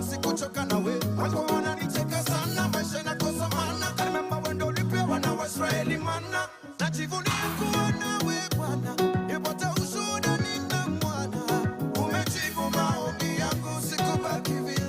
sikuchoka nawe. Watu wananicheka sana, maisha yanakosa maana. I remember when ndo ulipia wana wa Israeli mana. Najivunia kuwa nawe Bwana, nipata ushuhuda nina mwana. Umejibu maombi yangu, sikubaki vile.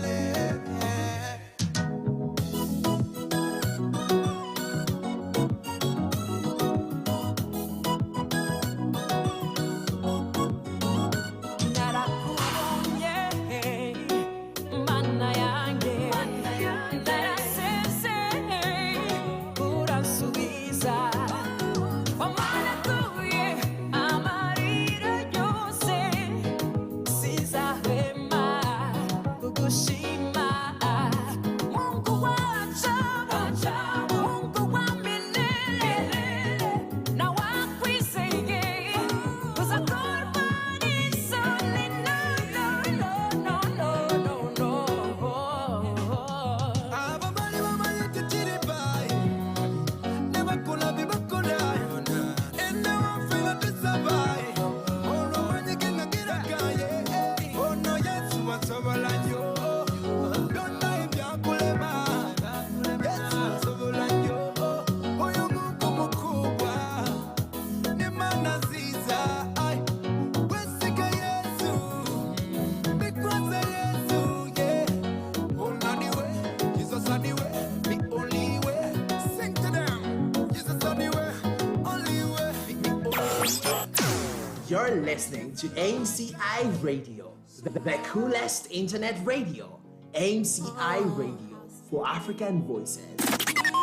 You're listening to MCI Radio, the coolest internet radio. MCI Radio for African voices.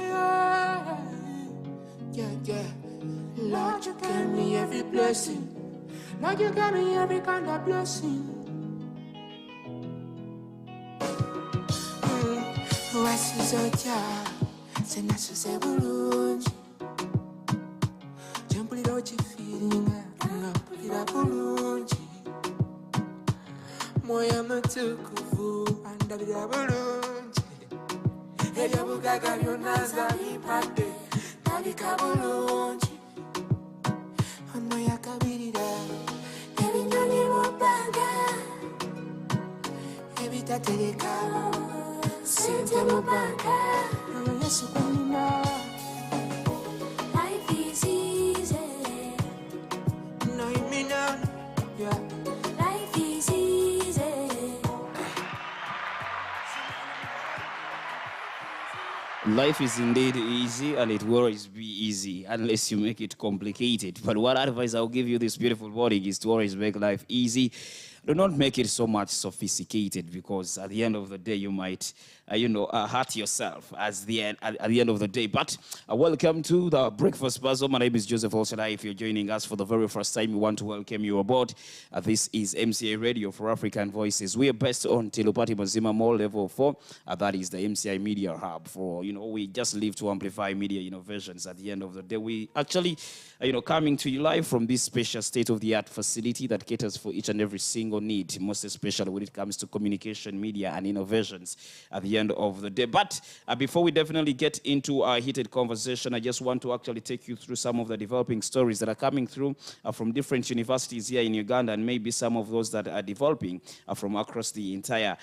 Yeah. Lord, you give me every blessing. Lord, you give me every kind of blessing. Wasizoja, senasuze bulungi. Jumpulira okifiiringa, mpulira bulungi. Moyo mutukuvu, andabira bulungi. Ebyobugaga byonna zabimpadde, ndabika bulungi. Ono yakabirira, ebinyonyi mu bbanga, ebitatereka, sente mu bbanga. Oyo Yesu gwenina. Life is easy. No, you mean that? Yeah. Life is easy. Life is indeed easy, and it will always be easy unless you make it complicated. But what advice I'll give you this beautiful morning is to always make life easy. Do not make it so much sophisticated, because at the end of the day, you might, hurt yourself at the end of the day. But welcome to the Breakfast Puzzle. My name is Joseph Olshadai. If you're joining us for the very first time, we want to welcome you aboard. This is MCI Radio for African Voices. We are based on Telopati Mazima Mall, Level 4. That is the MCI Media Hub. We just live to amplify media innovations. At the end of the day, we actually, coming to you live from this special state-of-the-art facility that caters for each and every single need, most especially when it comes to communication, media, and innovations at the end of the day. But before we definitely get into our heated conversation, I just want to actually take you through some of the developing stories that are coming through from different universities here in Uganda, and maybe some of those that are developing from across the entire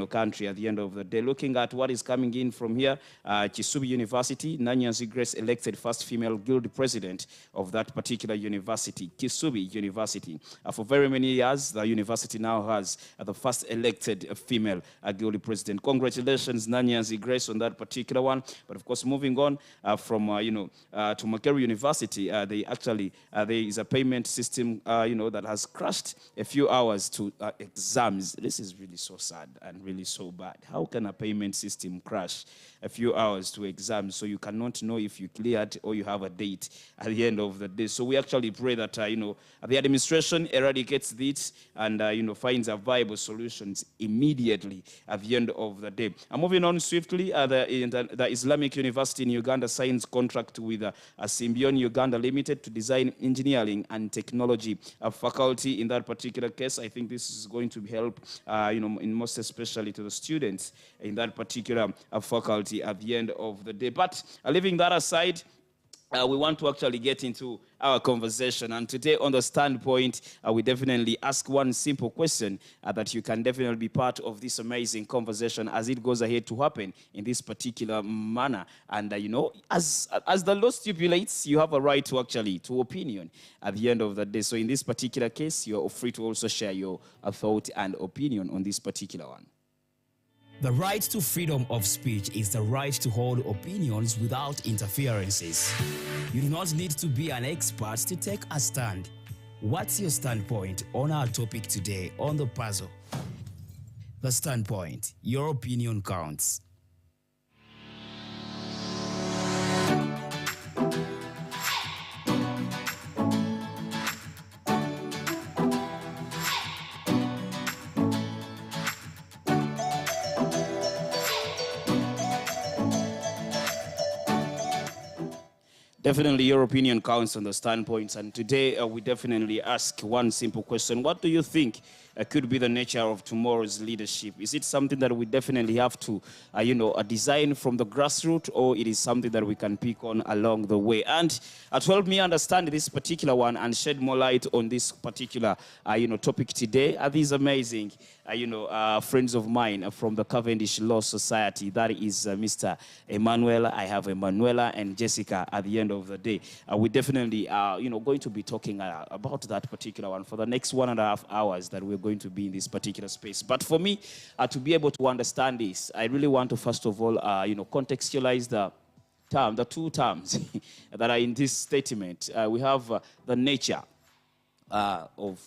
country at the end of the day. Looking at what is coming in from here, Kisubi University, Nanyanzi Grace elected first female guild president of that particular university, Kisubi University. For very many years, the university now has the first elected female guild president. Congratulations, Nanyanzi Grace, on that particular one. But of course, moving on from to Makerere University, there is a payment system that has crashed a few hours to exams. This is really so sad and really so bad. How can a payment system crash a few hours to exams, so you cannot know if you cleared or you have a date at the end of the day? So we actually pray that the administration eradicates this and finds a viable solutions immediately at the end of the day. And moving on swiftly, the Islamic University in Uganda signs contract with Symbion Uganda Limited to design engineering and technology faculty. In that particular case, I think this is going to help, in most especially to the students in that particular faculty at the end of the day. But leaving that aside, we want to actually get into our conversation. And today on the standpoint, we definitely ask one simple question that you can definitely be part of this amazing conversation as it goes ahead to happen in this particular manner. And, as the law stipulates, you have a right to opinion at the end of the day. So in this particular case, you're free to also share your thought and opinion on this particular one. The right to freedom of speech is the right to hold opinions without interferences. You do not need to be an expert to take a stand. What's your standpoint on our topic today on The Puzzle? The Standpoint, your opinion counts. Definitely, your opinion counts on the standpoints. And today, we definitely ask one simple question. What do you think could be the nature of tomorrow's leadership? Is it something that we definitely have to, design from the grassroots, or it is something that we can pick on along the way? And to help me understand this particular one and shed more light on this particular, topic today, are these amazing, friends of mine from the Cavendish Law Society. That is Mr. Emmanuel. I have Emanuela and Jessica at the end of the day. We definitely are, going to be talking about that particular one for the next 1.5 hours that we're going to be in this particular space. But for me, to be able to understand this, I really want to first of all, contextualize the two terms that are in this statement. We have the nature of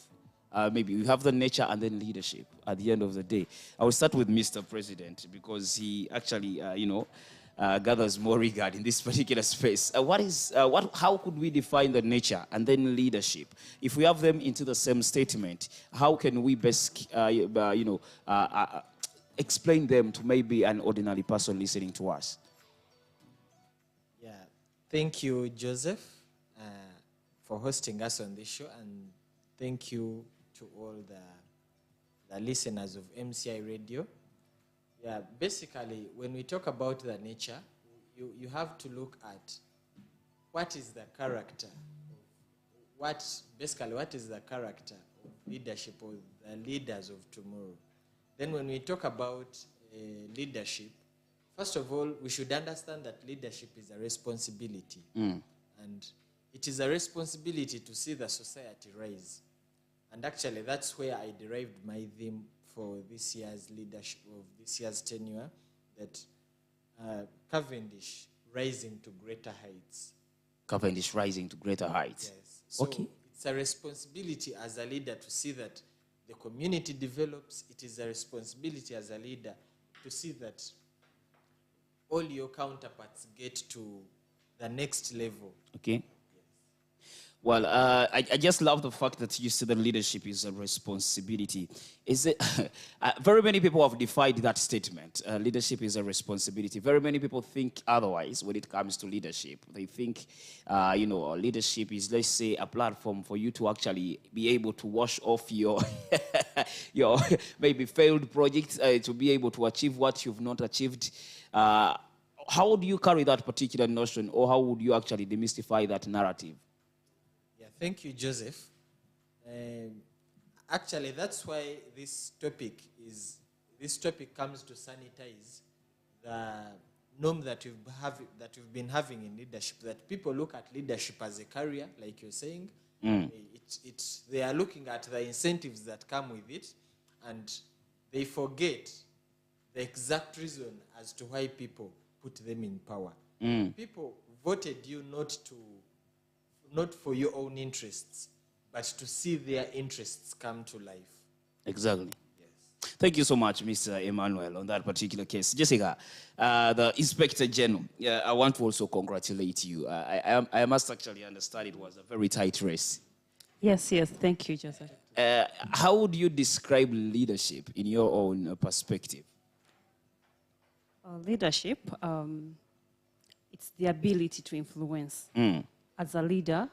maybe we have the nature and then leadership at the end of the day. I will start with Mr. President because he actually, gathers more regard in this particular space. How could we define the nature and then leadership? If we have them into the same statement, how can we best, explain them to maybe an ordinary person listening to us? Yeah, thank you, Joseph, for hosting us on this show, and thank you to all the listeners of MCI Radio. Yeah, basically, when we talk about the nature, you have to look at what is the character, what is the character of leadership or the leaders of tomorrow. Then when we talk about leadership, first of all, we should understand that leadership is a responsibility. And it is a responsibility to see the society rise. And actually, that's where I derived my theme for this year's leadership, of this year's tenure, that Cavendish rising to greater heights. Cavendish rising to greater heights. Yes. So okay. It's a responsibility as a leader to see that the community develops. It is a responsibility as a leader to see that all your counterparts get to the next level. Okay. Well, I just love the fact that you said that leadership is a responsibility. Is it? Very many people have defied that statement. Leadership is a responsibility. Very many people think otherwise when it comes to leadership. They think, leadership is, let's say, a platform for you to actually be able to wash off your, your maybe failed projects, to be able to achieve what you've not achieved. How would you carry that particular notion, or how would you actually demystify that narrative? Thank you, Joseph. Actually, that's why this topic comes to sanitize the norm that we've been having in leadership. That people look at leadership as a career, like you're saying. They are looking at the incentives that come with it, and they forget the exact reason as to why people put them in power. People voted you not for your own interests, but to see their interests come to life. Exactly. Yes. Thank you so much, Mr. Emmanuel, on that particular case. Jessica, the Inspector General, I want to also congratulate you. I must actually understand it was a very tight race. Yes, thank you, Joseph. How would you describe leadership in your own perspective? Leadership, it's the ability to influence. As a leader,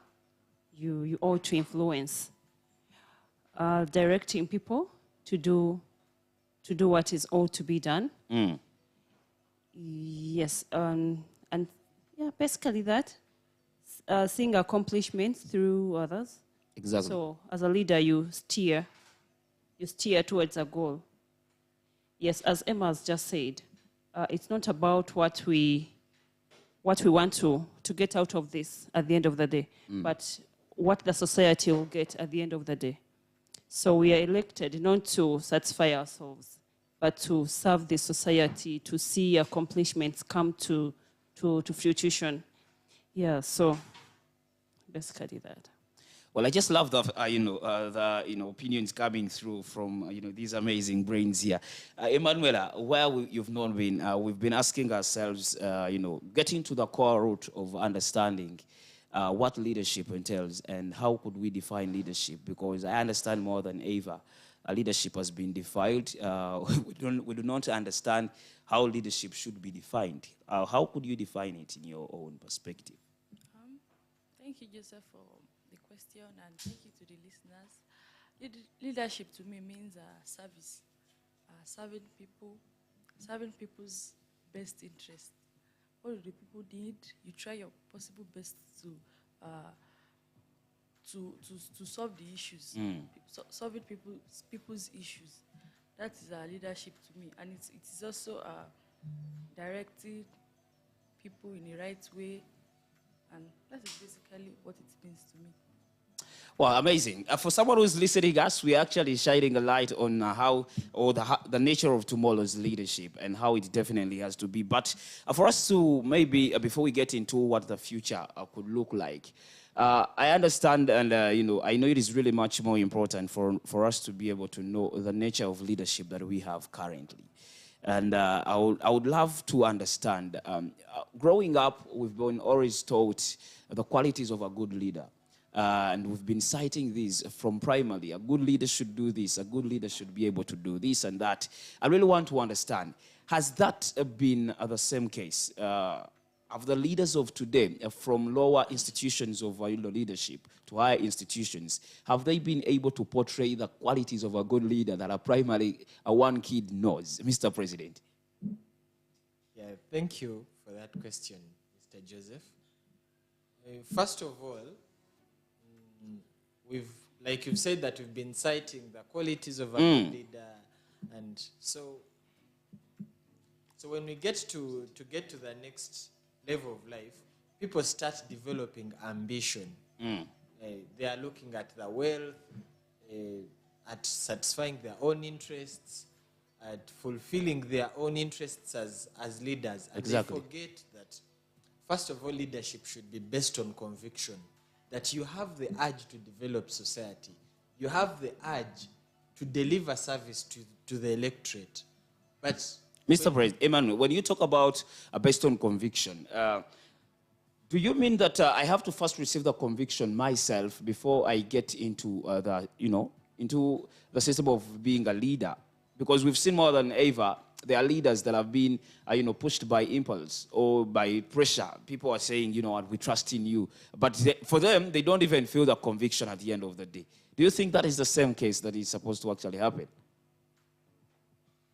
you ought to influence, directing people to do what is ought to be done. Yes, and yeah, basically that. seeing accomplishments through others. Exactly. So as a leader, you steer towards a goal. Yes, as Emma has just said, it's not about what we want to get out of this at the end of the day, but what the society will get at the end of the day. So we are elected not to satisfy ourselves, but to serve the society, to see accomplishments come to fruition. Yeah, so basically that. Well, I just love the opinions coming through from these amazing brains here. Emanuela, you've not been, we've been asking ourselves, getting to the core root of understanding what leadership entails and how could we define leadership? Because I understand more than ever, leadership has been defined. We do not understand how leadership should be defined. How could you define it in your own perspective? Thank you, Joseph, for the question, and thank you to the listeners. Leadership to me means service, serving people, serving people's best interest. What do the people need? You try your possible best to solve the issues, solving people's issues. That is leadership to me, and it is also directing people in the right way, and that is basically what it means to me. Well, amazing. For someone who's listening us, we're actually shining a light on the nature of tomorrow's leadership and how it definitely has to be. But for us to maybe, before we get into what the future could look like, I understand and, I know it is really much more important for us to be able to know the nature of leadership that we have currently. And I would love to understand, growing up, we've been always taught the qualities of a good leader. And we've been citing these from primary. A good leader should do this. A good leader should be able to do this and that. I really want to understand, has that been the same case? Have the leaders of today, from lower institutions of leadership to higher institutions, have they been able to portray the qualities of a good leader that a primary one kid knows? Mr. President. Yeah, thank you for that question, Mr. Joseph. First of all, like you've said, that we've been citing the qualities of a good leader, and so when we get to the next level of life, people start developing ambition. They are looking at the wealth, at satisfying their own interests, at fulfilling their own interests as leaders, and exactly. They forget that first of all, leadership should be based on conviction. That you have the urge to develop society. You have the urge to deliver service to the electorate. But Mr. President, Emmanuel, when you talk about based on conviction, do you mean that I have to first receive the conviction myself before I get into into the system of being a leader? Because we've seen more than ever, there are leaders that have been, pushed by impulse or by pressure. People are saying, we trust in you. But for them, they don't even feel the conviction at the end of the day. Do you think that is the same case that is supposed to actually happen?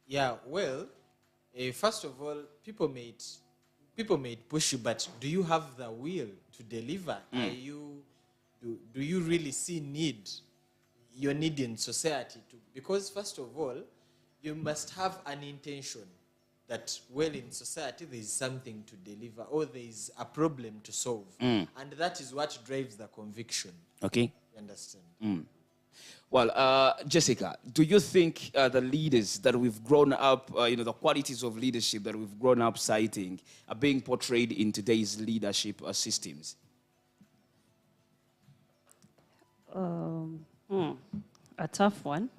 Yeah, well, first of all, people may push you, but do you have the will to deliver? Do you really see your need in society? Because first of all, you must have an intention that, well, in society there is something to deliver or there is a problem to solve. And that is what drives the conviction. Okay. You understand? Well, Jessica, do you think the leaders that we've grown up, the qualities of leadership that we've grown up citing are being portrayed in today's leadership systems? A tough one.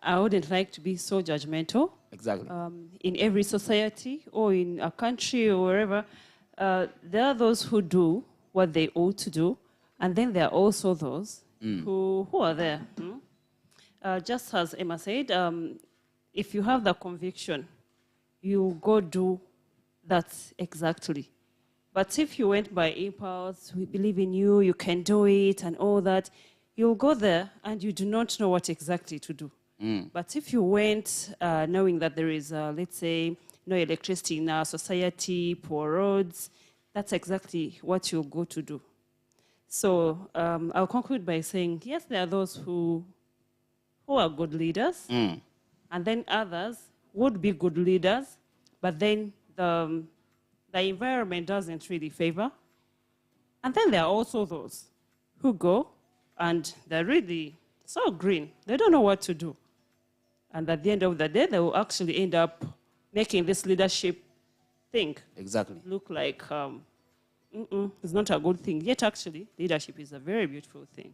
I wouldn't like to be so judgmental. Exactly. In every society or in a country or wherever, there are those who do what they ought to do, and then there are also those who are there. Just as Emma said, if you have the conviction, you go do that exactly. But if you went by impulse, we believe in you, you can do it, and all that, you'll go there and you do not know what exactly to do. But if you went knowing that there is, let's say, no electricity in our society, poor roads, that's exactly what you'll go to do. So I'll conclude by saying, yes, there are those who are good leaders, and then others would be good leaders, but then the environment doesn't really favor. And then there are also those who go and they're really so green. They don't know what to do. And at the end of the day, they will actually end up making this leadership thing Exactly. look like it's not a good thing. Yet actually, leadership is a very beautiful thing.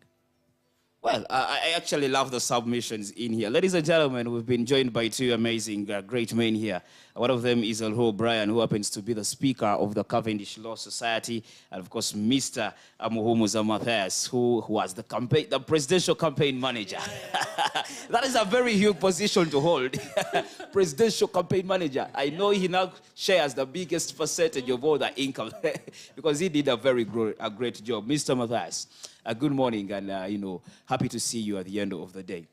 Well, I actually love the submissions in here. Ladies and gentlemen, we've been joined by two amazing, great men here. One of them is Alho Brian, who happens to be the speaker of the Cavendish Law Society, and of course, Mr. Muhumuza Matthias, who was the presidential campaign manager. That is a very huge position to hold, presidential campaign manager. I know he now shares the biggest percentage of all the income because he did a great job. Mr. Matthias, good morning, and happy to see you at the end of the day.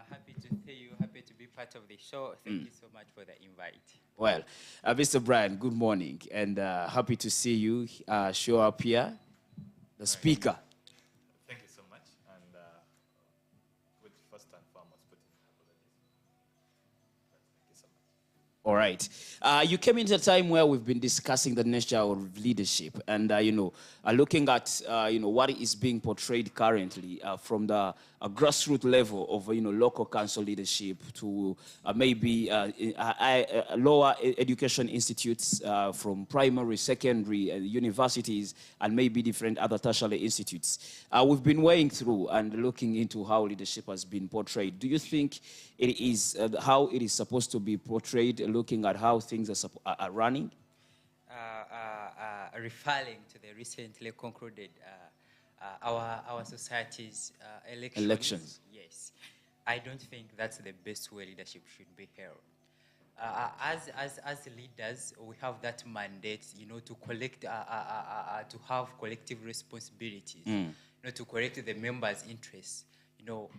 Happy to see you, happy to be part of the show. Thank you so much for the invite. Well, Mr. Brian, good morning, and happy to see you show up here, the speaker. Thank you so much, and with first and foremost, putting apologies. Thank you so much. All right. You came into a time where we've been discussing the nature of leadership and, looking at, what is being portrayed currently from the grassroots level of, local council leadership to maybe lower education institutes from primary, secondary, universities, and maybe different other tertiary institutes. We've been weighing through and looking into how leadership has been portrayed. Do you think it is how it is supposed to be portrayed, looking at how things are running? Referring to the recently concluded our society's elections. Yes, I don't think that's the best way leadership should be held. As leaders, we have that mandate, to collect, to have collective responsibilities, to collect the members' interests. To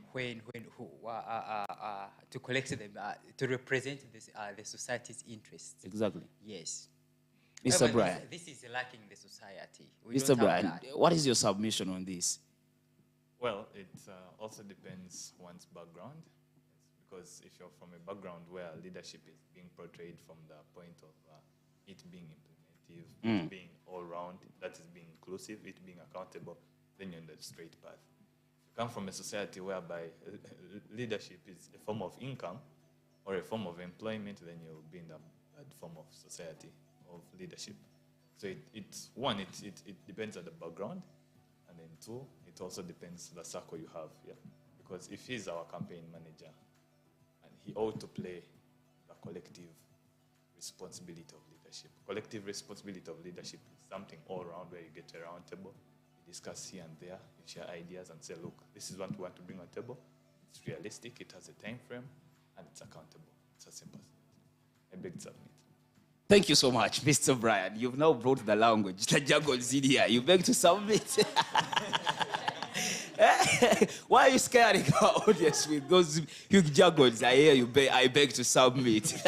collect them, to represent the society's interests. Exactly. Yes. Mr. Brian. This is lacking the society. Mr. Brian, what is your submission on this? Well, it also depends one's background, because if you're from a background where leadership is being portrayed from the point of it being implementive, it being all-round, that is being inclusive, it being accountable, then you're on the straight path. Come from a society whereby leadership is a form of income or a form of employment, then you'll be in that form of society of leadership. So it depends on the background, and then two, it also depends the circle you have. Yeah, because if he's our campaign manager, and he ought to play the collective responsibility of leadership. Collective responsibility of leadership is something all around where you get a round table. Discuss here and there, you share ideas and say, look, this is what we want to bring on the table. It's realistic, it has a time frame, and it's accountable. It's as simple as that. I beg to submit. Thank you so much, Mr. Brian. You've now brought the language. The jargon's in here. You beg to submit. Why are you scaring our audience with those huge jargons? I hear you, I beg to submit.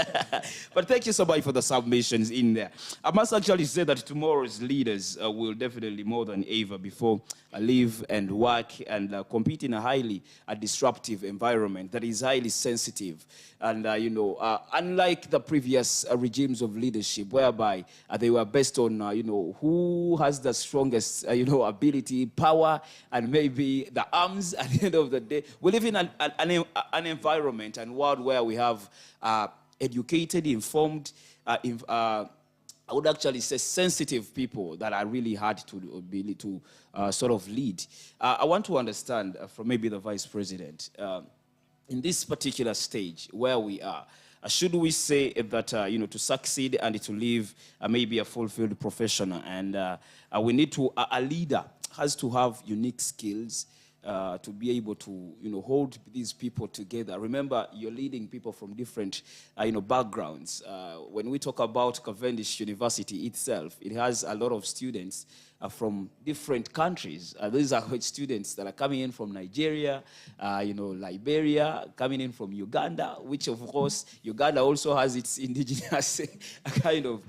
But thank you so much for the submissions in there. I must actually say that tomorrow's leaders will definitely more than ever before live and work and compete in a highly disruptive environment that is highly sensitive. And, unlike the previous regimes of leadership, whereby they were based on, who has the strongest, ability, power, and maybe the arms at the end of the day. We live in an environment and world where we have educated, informed, I would actually say sensitive people that are really hard to sort of lead. I want to understand from maybe the Vice President, in this particular stage where we are, should we say that, to succeed and to live maybe a fulfilled professional, and we need to, a leader has to have unique skills to be able to, hold these people together. Remember, you're leading people from different, backgrounds. When we talk about Cavendish University itself, it has a lot of students from different countries. These are students that are coming in from Nigeria, Liberia, coming in from Uganda, which of course Uganda also has its indigenous kind of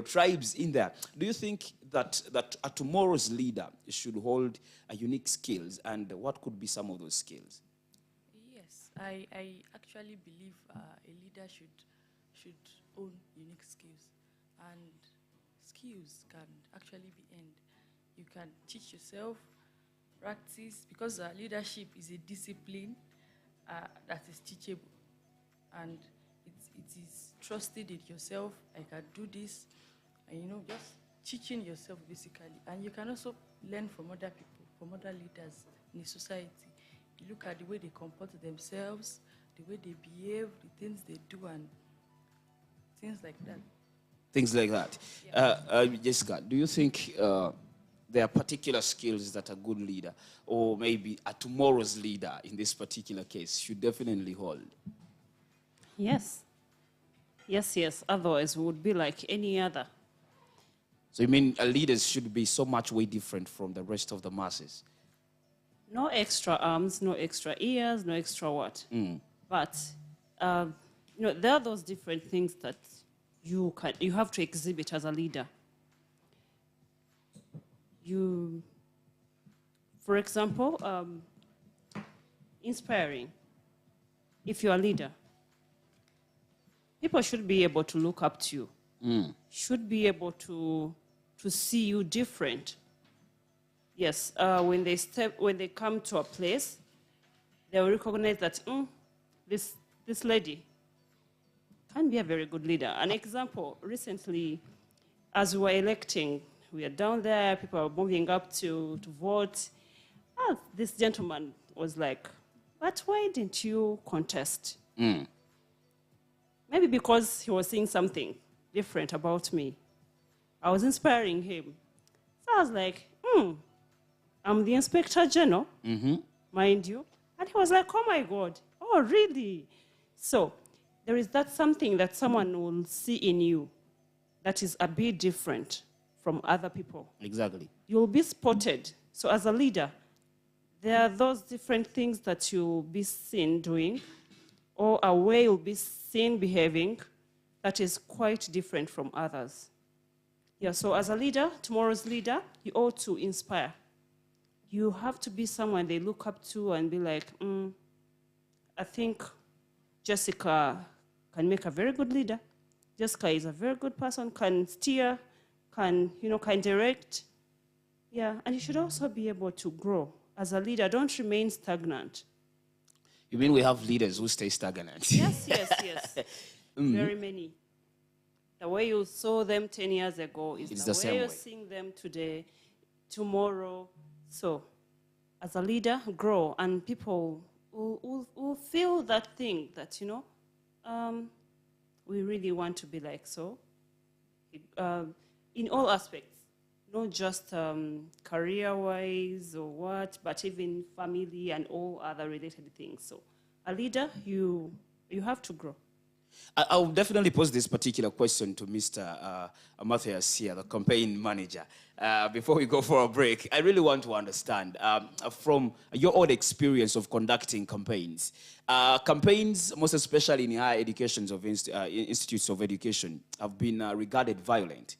tribes in there. Do you think that a tomorrow's leader should hold unique skills, and what could be some of those skills? Yes, I actually believe a leader should own unique skills, and skills can actually be earned. You can teach yourself, practice, because leadership is a discipline that is teachable, and it is trusted in yourself. I can do this, and just teaching yourself basically. And you can also learn from other people, from other leaders in the society. You look at the way they comport themselves, the way they behave, the things they do, and things like that. Things like that. Yeah. Jessica, do you think there are particular skills that a good leader, or maybe a tomorrow's leader in this particular case, should definitely hold? Yes. Yes. Otherwise, we would be like any other. So you mean leaders should be so much way different from the rest of the masses? No extra arms, no extra ears, no extra what. But, there are those different things that you have to exhibit as a leader. For example, inspiring. If you're a leader, people should be able to look up to you. Should be able to see you different. Yes, when they come to a place, they will recognize that this lady can be a very good leader. An example, recently, as we were electing, we are down there, people are moving up to vote. This gentleman was like, but why didn't you contest? Maybe because he was seeing something different about me. I was inspiring him. So I was like, I'm the Inspector General, mind you. And he was like, oh my God, oh really? So there is that something that someone will see in you that is a bit different from other people. Exactly. You'll be spotted. So as a leader, there are those different things that you'll be seen doing, or a way you'll be seen behaving that is quite different from others. Yeah, so as a leader, tomorrow's leader, you ought to inspire. You have to be someone they look up to and be like, I think Jessica can make a very good leader. Jessica is a very good person, can steer, can direct. Yeah, and you should also be able to grow. As a leader, don't remain stagnant. You mean we have leaders who stay stagnant? Yes. Very many. The way you saw them 10 years ago is the way you're seeing them today, tomorrow. So, as a leader, grow, and people will feel that thing that, we really want to be like so. In all aspects, not just career-wise or what, but even family and all other related things. So, a leader, you have to grow. I'll definitely pose this particular question to Mr. Matthias here, the campaign manager. Before we go for a break, I really want to understand, from your own experience of conducting campaigns, most especially in higher educations of institutes of education, have been regarded violent.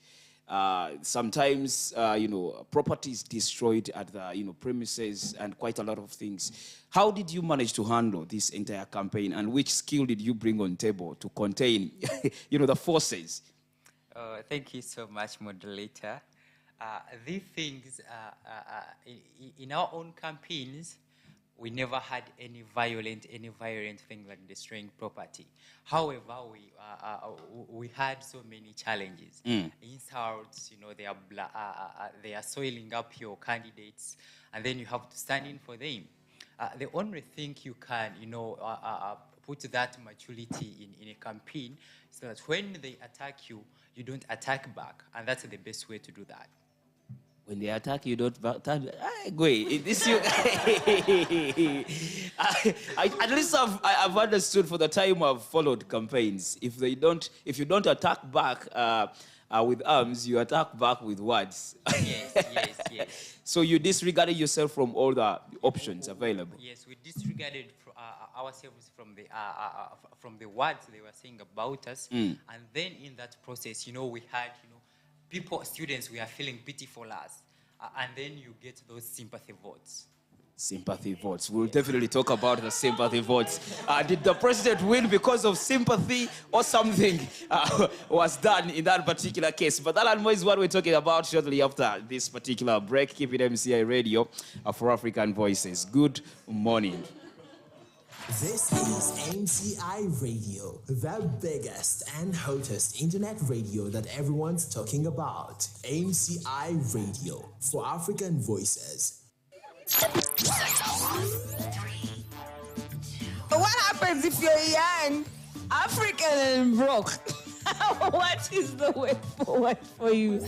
Sometimes, properties destroyed at the, premises and quite a lot of things. How did you manage to handle this entire campaign, and which skill did you bring on table to contain, the forces? Thank you so much, moderator. These things, in our own campaigns, we never had any violent thing like destroying property. However, we had so many challenges. Insults, they are soiling up your candidates, and then you have to stand in for them. The only thing you can, put that maturity in a campaign, so that when they attack you, you don't attack back, and that's the best way to do that. When they attack you, don't attack. Go this you. At least I've understood for the time I've followed campaigns. If you don't attack back, with arms, you attack back with words. Yes. So you disregarded yourself from all the options available. Yes, we disregarded ourselves from the words they were saying about us, and then in that process, we had, students were feeling pity for us, and then you get those sympathy votes. Sympathy votes. We'll definitely talk about the sympathy votes. Did the president win because of sympathy or something was done in that particular case? But that and more is what we're talking about shortly after this particular break. Keep it MCI Radio for African Voices. Good morning. This is MCI Radio, the biggest and hottest internet radio that everyone's talking about. MCI Radio for African Voices. What happens if you're young, African and broke? What is the way forward for you?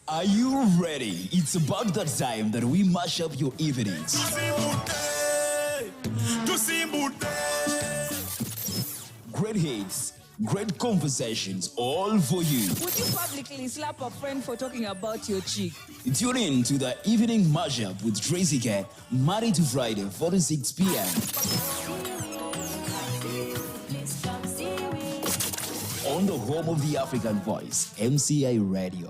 Are you ready? It's about that time that we mash up your evenings. Great hits, great conversations, all for you. Would you publicly slap a friend for talking about your cheek? Tune in to the Evening Mashup with Tracy K, Monday to Friday, 4 to 6 p.m. On the home of the African Voice, MCI Radio.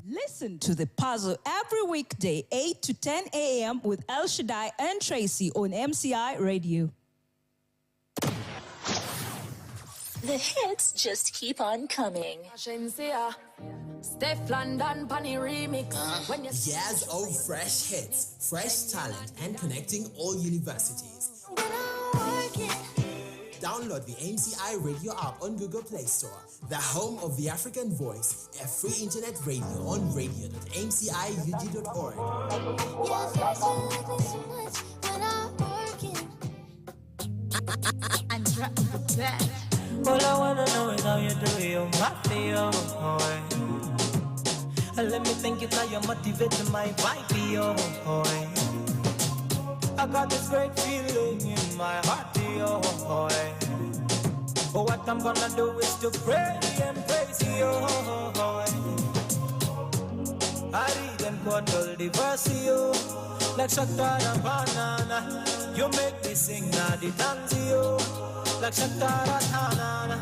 Listen to The Puzzle every weekday, 8 to 10 a.m. with El Shaddai and Tracy on MCI Radio. The hits just keep on coming. Steph London Bunny remix. Years of fresh hits, fresh talent, and connecting all universities. Download the MCI Radio app on Google Play Store, the home of the African Voice, a free internet radio on radio.mciug.org. All I wanna know is how you do your mafia, boy. Let me think it's how you motivate my vibe, yo, boy. I got this great feeling in my heart, yo, boy. But what I'm gonna do is to pray and praise you, boy. I read and quote all the verse, yo. Like Shatara Banana, you make me sing now the dance, yo. Like Shatara Banana.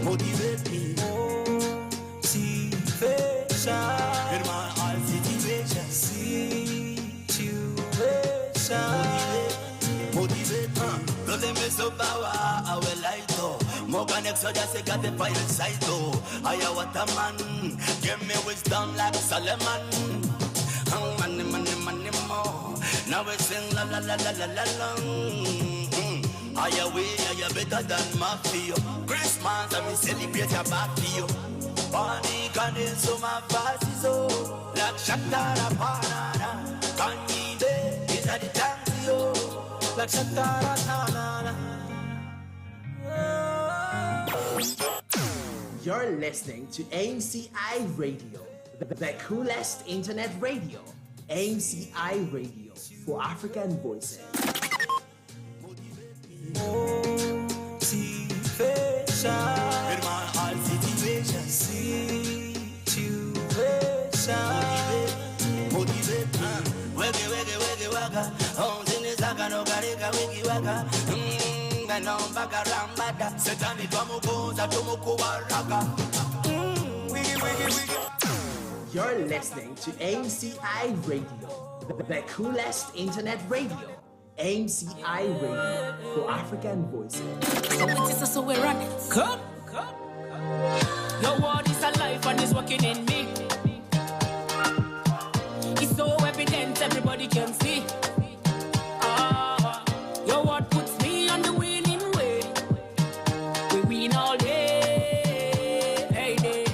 Motivate me. Motivation. In my all situation. Motivate me. Don't let me so power. I will light though. More connect so just got the fire inside though. I am what a man. Give me wisdom like Solomon. Money, money, money more. Now we sing la la la la la la la. I better than mafia. Christmas and we celebrate your mafia. Party can in so my passes oh. Like Shatara Banana. Kanye Day is at the dance yo. Like Shatara Banana. You're listening to MCI Radio, the coolest internet radio. MCI Radio for African Voices. In my all situation. Motivate me. Wege, wege, wege, waga. Zini zaka no karika wiki waka. Gana mbaka rambada. Setani twamukuza tumukubaraka. Wigi, wigi, wigi. You're listening to MCI Radio, the coolest internet radio. MCI Radio for African Voices. So it is so we run it. Come. Your word is alive and is working in me. It's so evident everybody can see. Your word puts me on the winning way. We win all day, hey day.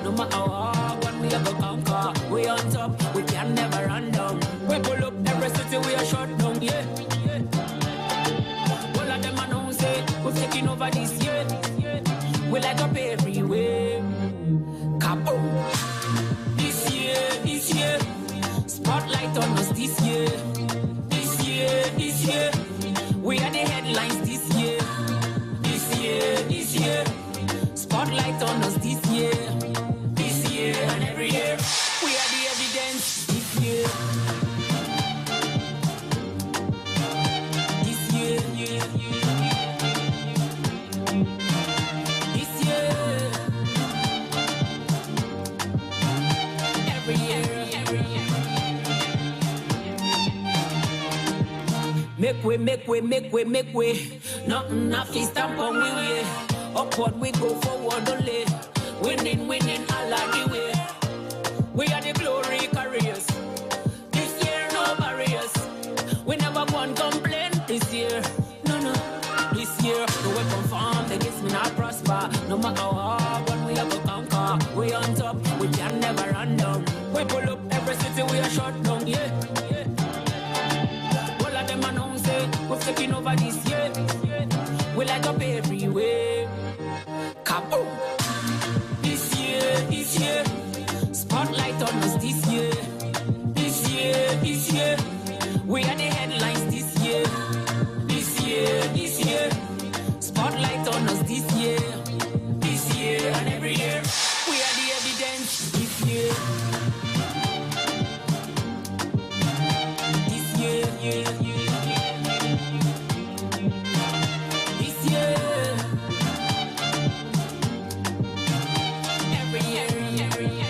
No matter what, when we are go conquer. We on top, we can never run down. We pull up every city, we are shut down, yeah. All of them announce it, we're taking over this year. We light up everywhere. Kaboom! This year, spotlight on us this year. This year, we are the headlines this year. This year, spotlight on us this year. This year and every year, we are the evidence this year. This year, this year, every year. Make way. Nothing nothing stamp on we way. Upward we go, forward only. Winning all of the way. We are the glory carriers. This year no barriers. We never want complain this year. No. This year the weapon formed against me not prosper. No matter how when we have to conquer. We on top, we can never run down. We pull up every city, we are shut down, yeah. All of them announce it, we're taking over this year. We light up everywhere. Kaboom! This year, spotlight on us this year. This year, we are the headlines this year. This year, spotlight on us this year. This year and every year, we are the evidence this year. This year, this year, every year.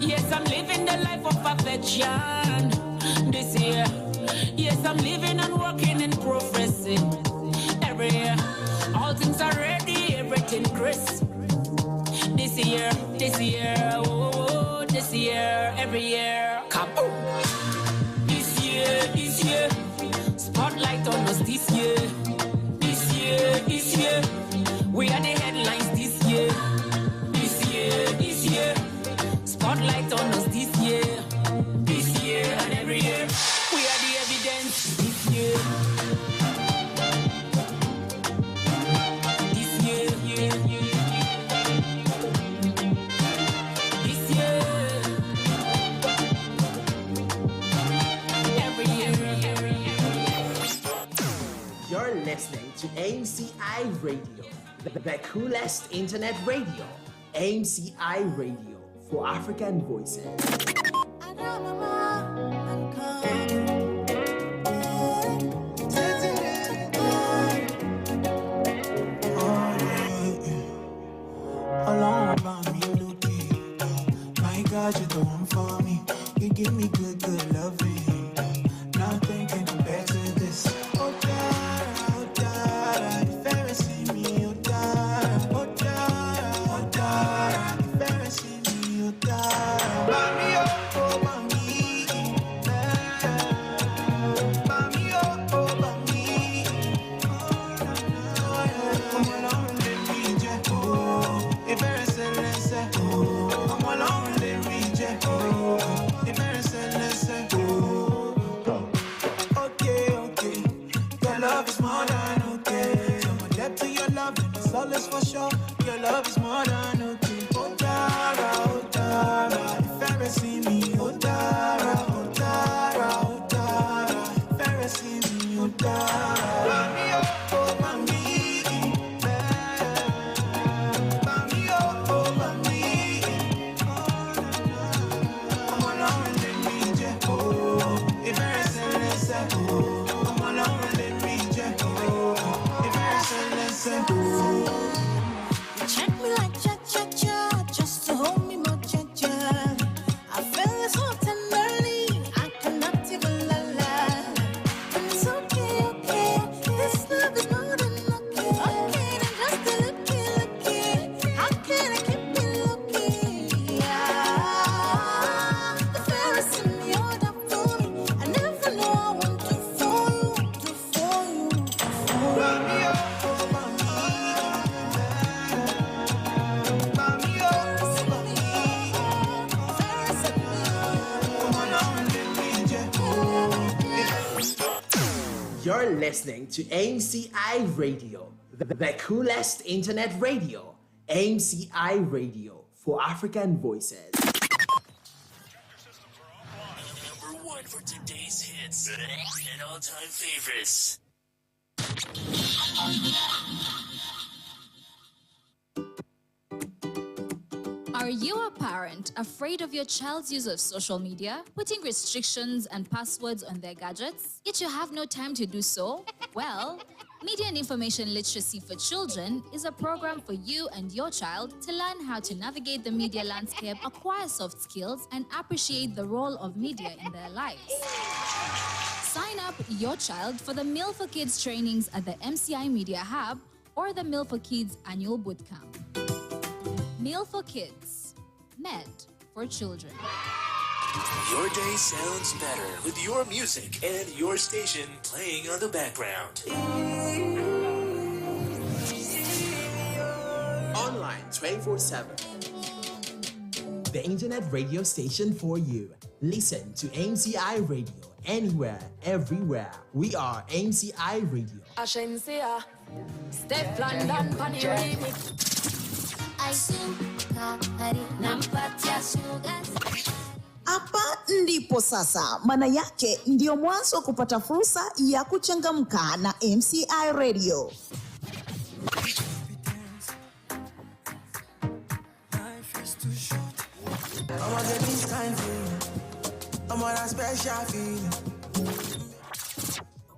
Yes, I'm living the life of perfection this year. Yes, I'm living and working and progressing every year. All things are ready, everything crisp. This year, oh, this year, every year. Kaboom! This year, spotlight on us this year. This year, we are the headlines this year. This year, spotlight on us this year. This year and every year, we are the evidence this year. This year, this year, every year. You're listening to AMCI Radio, the coolest internet radio. AMCI Radio for African voices. Along about me, Lucky. My God, you're the one for me. You give me good loving. Nothing can compare to this. Oh, Dara, if ever see me, oh, Dara. Oh, Dara, if ever see me, oh, Dara. Mami, oh, mami. Mami, oh, mami. Come along and let me jet. If ever say, let's say. Come along and let me jet. If ever say, let's say. You're listening to AMCI Radio, the coolest internet radio. AMCI Radio for African voices. Number one for today's hits and all-time favorites. Are you a parent afraid of your child's use of social media, putting restrictions and passwords on their gadgets, yet you have no time to do so? Well, Media and Information Literacy for Children is a program for you and your child to learn how to navigate the media landscape, acquire soft skills, and appreciate the role of media in their lives. Sign up your child for the Meal for Kids trainings at the MCI Media Hub or the Meal for Kids annual bootcamp. Meal for Kids, Med for children. Your day sounds better with your music and your station playing on the background. Online 24/7. The internet radio station for you. Listen to AMCI Radio anywhere, everywhere. We are AMCI Radio. Ashensia, Steph London, Pani Remix. Hapa ndipo sasa, maana yake ndio mwanzo wa kupata fursa ya kuchangamka na MCI Radio.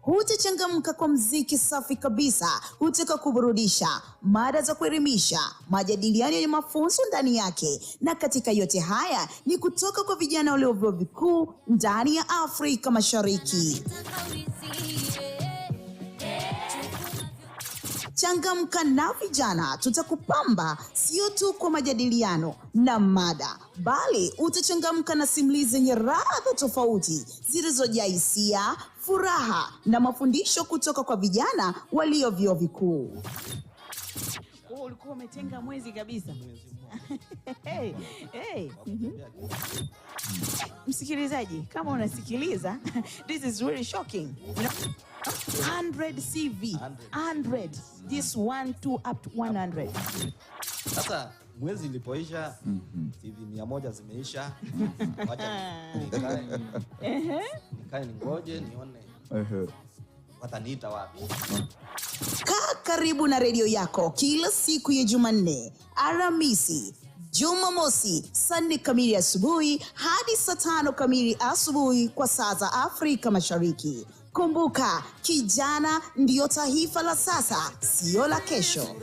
Hutachangamka kwa mziki safi kabisa, hutaka kuburudisha, mada za kuelimisha, majadiliano yenye mafunzo ndani yake, na katika yote haya ni kutoka kwa vijana walio vyuo vikuu ndani ya Afrika Mashariki. Changamka na vijana, tutakupamba sio tu kwa majadiliano na mada, bali utachangamka na simulizi zenye radha tofauti zilizojaa hisia, furaha na mafundisho kutoka kwa vijana walio vyuo vikuu. Ulikuwa umetenga mwezi kabisa. Hey. Msikilizaji, kama unasikiliza, this is really shocking. 100 CV. 100. This 1 2 up to 100. Sasa mwezi ilipoisha, CV 100 zimeisha. Wacha nikae ningoje nione. Wataniita wapi? Kaa karibu na redio yako kila siku ya Jumanne, Alhamisi, Jumamosi, saa 4 kamili asubuhi hadi saa 5 kamili asubuhi kwa saa za Afrika Mashariki. Kumbuka, kijana ndio taifa la sasa, sio la kesho.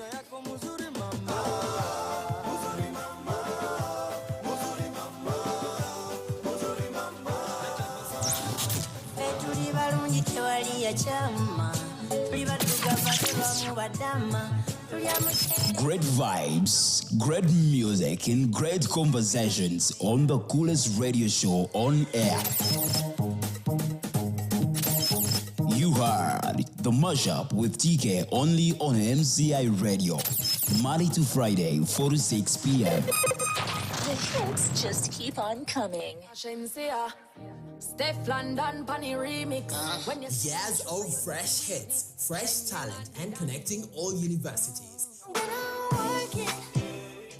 Great vibes, great music, and great conversations on the coolest radio show on air. You heard the mashup with TK only on MCI Radio, Monday to Friday, 4 to 6 p.m. The hits just keep on coming. Ashensia, Steph London, Pani Remix. Years of fresh hits, fresh talent, and connecting all universities.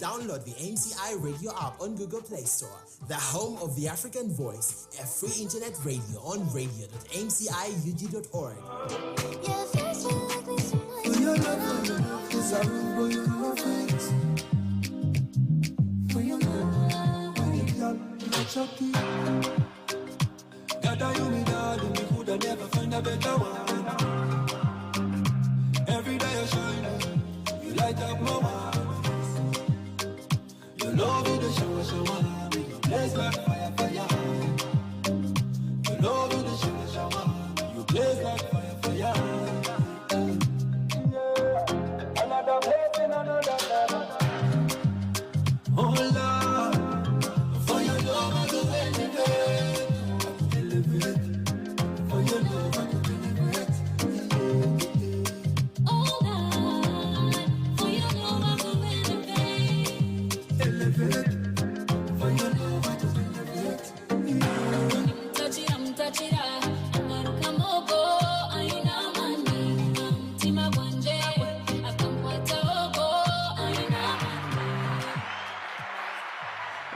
Download the MCI Radio app on Google Play Store, the home of the African voice, a free internet radio on radio.mciug.org. Never find a better one. Every day you shine, you light up my world. Your love is the show, you blaze like fire. Your love is the show, you blaze like fire. Another place in another level. Oh Lord, for your love I go elevate. For your love I go elevate. Oh Lord, for your love I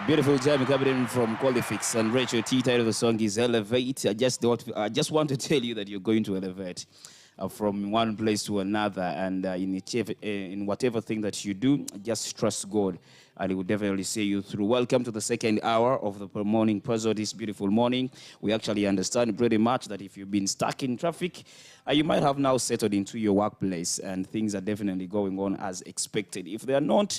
Beautiful jam coming in from Qualifix and Rachel T. Title of the song is Elevate. I just want to tell you that you're going to elevate from one place to another, and in whatever thing that you do, just trust God, and He will definitely see you through. Welcome to the second hour of the morning puzzle this beautiful morning. We actually understand pretty much that if you've been stuck in traffic, you might have now settled into your workplace, and things are definitely going on as expected. If they are not,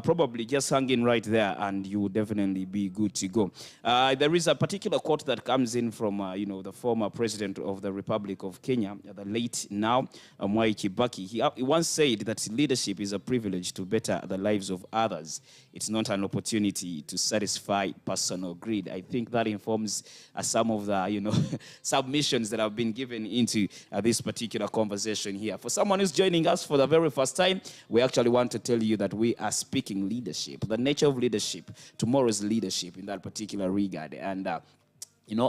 probably just hang in right there, and you will definitely be good to go. There is a particular quote that comes in from, the former president of the Republic of Kenya, the late now, Mwai Kibaki. He once said that leadership is a privilege to better the lives of others. It's not an opportunity to satisfy personal greed. I think that informs some of the, submissions that have been given into this particular conversation here. For someone who's joining us for the very first time, we actually want to tell you that we are speaking leadership, the nature of leadership, tomorrow's leadership in that particular regard. And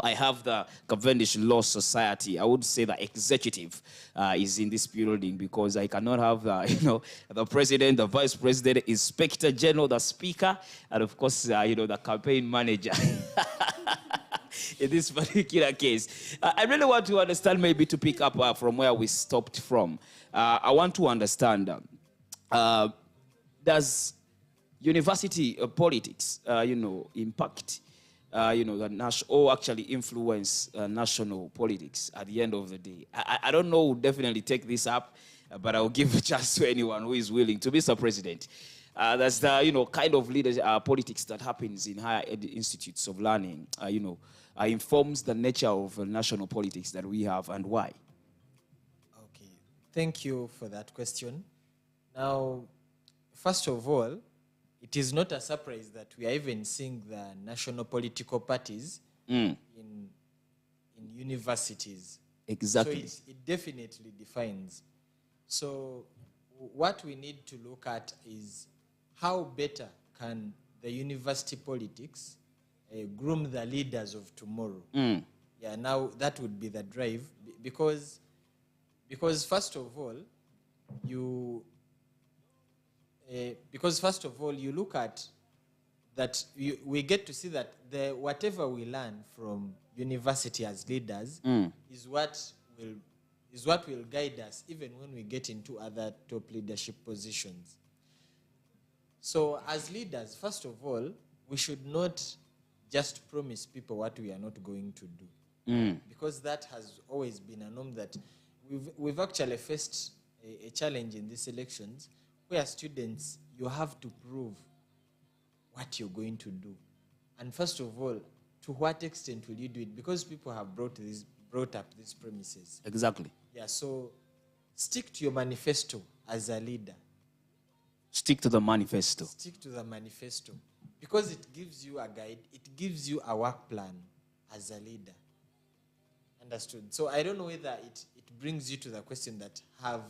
I have the Cavendish Law Society. I would say the executive is in this building, because I cannot have the president, the vice president, inspector general, the speaker, and of course, the campaign manager. In this particular case, I really want to understand, maybe to pick up from where we stopped from. I want to understand, does university politics, impact or actually influence national politics at the end of the day? I don't know, we'll definitely take this up, but I'll give a chance to anyone who is willing. To Mr. President, that's the, kind of politics that happens in higher institutes of learning, informs the nature of national politics that we have, and why? Okay, thank you for that question. Now, first of all, it is not a surprise that we are even seeing the national political parties in universities. Exactly. So it definitely defines. So what we need to look at is how better can the university politics groom the leaders of tomorrow. Yeah, now that would be the drive, because first of all, you look at that, we get to see that whatever we learn from university as leaders is what will guide us even when we get into other top leadership positions. So as leaders, first of all, we should not just promise people what we are not going to do, because that has always been a norm that we've actually faced a challenge in these elections, where students, you have to prove what you're going to do. And first of all, to what extent will you do it? Because people have brought up these premises. Exactly. Yeah, so stick to your manifesto as a leader. Stick to the manifesto. Stick to the manifesto. Because it gives you a guide, it gives you a work plan as a leader. Understood? So I don't know whether it brings you to the question that have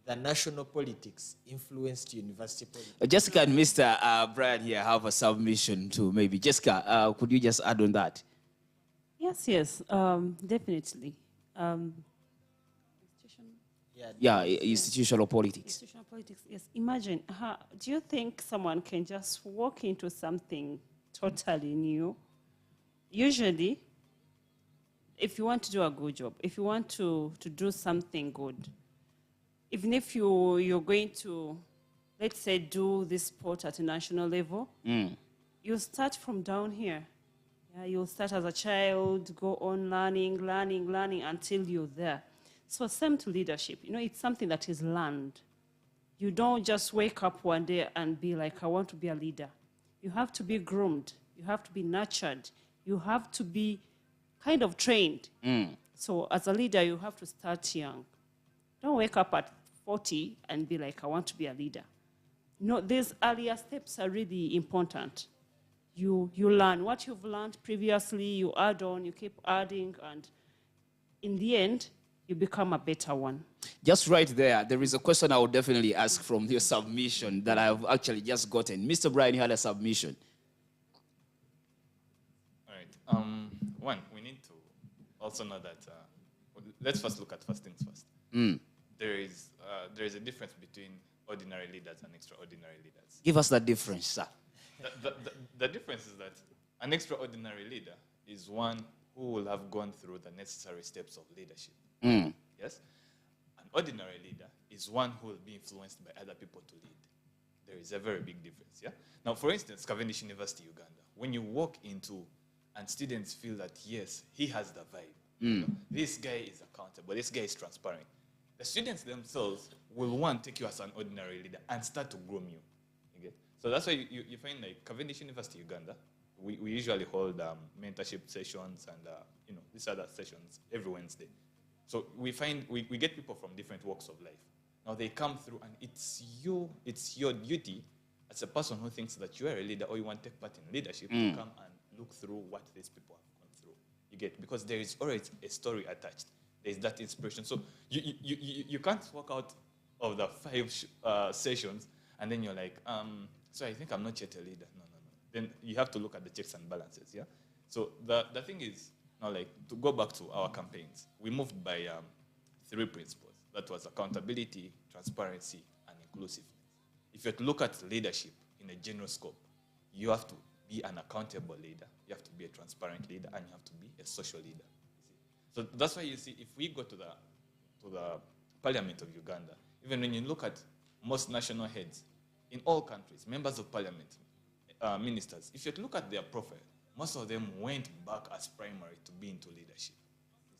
the national politics influenced university politics. Jessica and Mr. Brian here have a submission too, maybe. Jessica, could you just add on that? Yes, definitely. Institutional politics. Institutional politics, yes. Imagine, do you think someone can just walk into something totally new? Usually, if you want to do a good job, if you want to do something good, even if you're going to, let's say, do this sport at a national level, you start from down here. Yeah, you'll start as a child, go on learning until you're there. So same to leadership. It's something that is learned. You don't just wake up one day and be like, I want to be a leader. You have to be groomed. You have to be nurtured. You have to be kind of trained. So as a leader, you have to start young. Don't wake up at 40 and be like, I want to be a leader. These earlier steps are really important. You learn what you've learned previously, you add on, you keep adding, and in the end, you become a better one. Just right there is a question I would definitely ask from your submission that I've actually just gotten. Mr. Brian, you had a submission. All right. One, we need to also know that, let's first look at first things first. There is a difference between ordinary leaders and extraordinary leaders. Give us that difference, sir. The difference is that an extraordinary leader is one who will have gone through the necessary steps of leadership. Mm. Yes? An ordinary leader is one who will be influenced by other people to lead. There is a very big difference. Yeah. Now, for instance, Cavendish University, Uganda, when you walk into and students feel that, yes, he has the vibe. Mm. You know, this guy is accountable. This guy is transparent. The students themselves will want to take you as an ordinary leader and start to groom you. You get? So that's why you find like Cavendish University, Uganda, we usually hold mentorship sessions and these other sessions every Wednesday. So we find we get people from different walks of life. Now they come through and it's your duty as a person who thinks that you are a leader or you want to take part in leadership to come and look through what these people have gone through. You get? Because there is always a story attached. There is that inspiration. So you can't walk out of the 5 sessions and then you're like, so I think I'm not yet a leader. No. Then you have to look at the checks and balances, yeah? So the thing is, now like, to go back to our campaigns, we moved by 3 principles. That was accountability, transparency, and inclusiveness. If you look at leadership in a general scope, you have to be an accountable leader, you have to be a transparent leader, and you have to be a social leader. So that's why you see, if we go to the Parliament of Uganda, even when you look at most national heads in all countries, members of parliament, ministers, if you look at their profile, most of them went back as primary to be into leadership.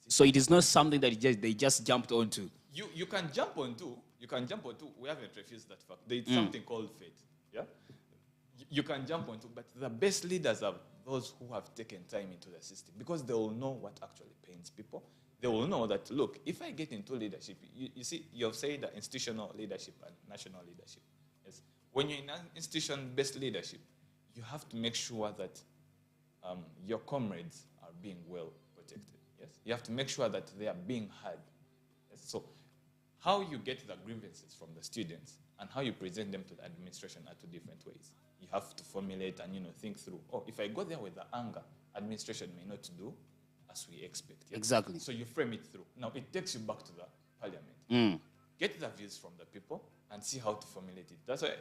So it is not something that they just jumped onto. You can jump onto. We haven't refused that fact. There is something called fate. Yeah, you can jump onto, but the best leaders are those who have taken time into the system because they will know what actually pains people. They will know that, look, if I get into leadership, you see, you've said the institutional leadership and national leadership. Yes, when you're in an institution-based leadership, you have to make sure that your comrades are being well protected. Yes, you have to make sure that they are being heard. Yes? So, how you get the grievances from the students and how you present them to the administration are 2 different ways. You have to formulate and think through. Oh, if I go there with the anger, administration may not do as we expect. Yes? Exactly. So you frame it through. Now it takes you back to the parliament. Get the views from the people and see how to formulate it. That's why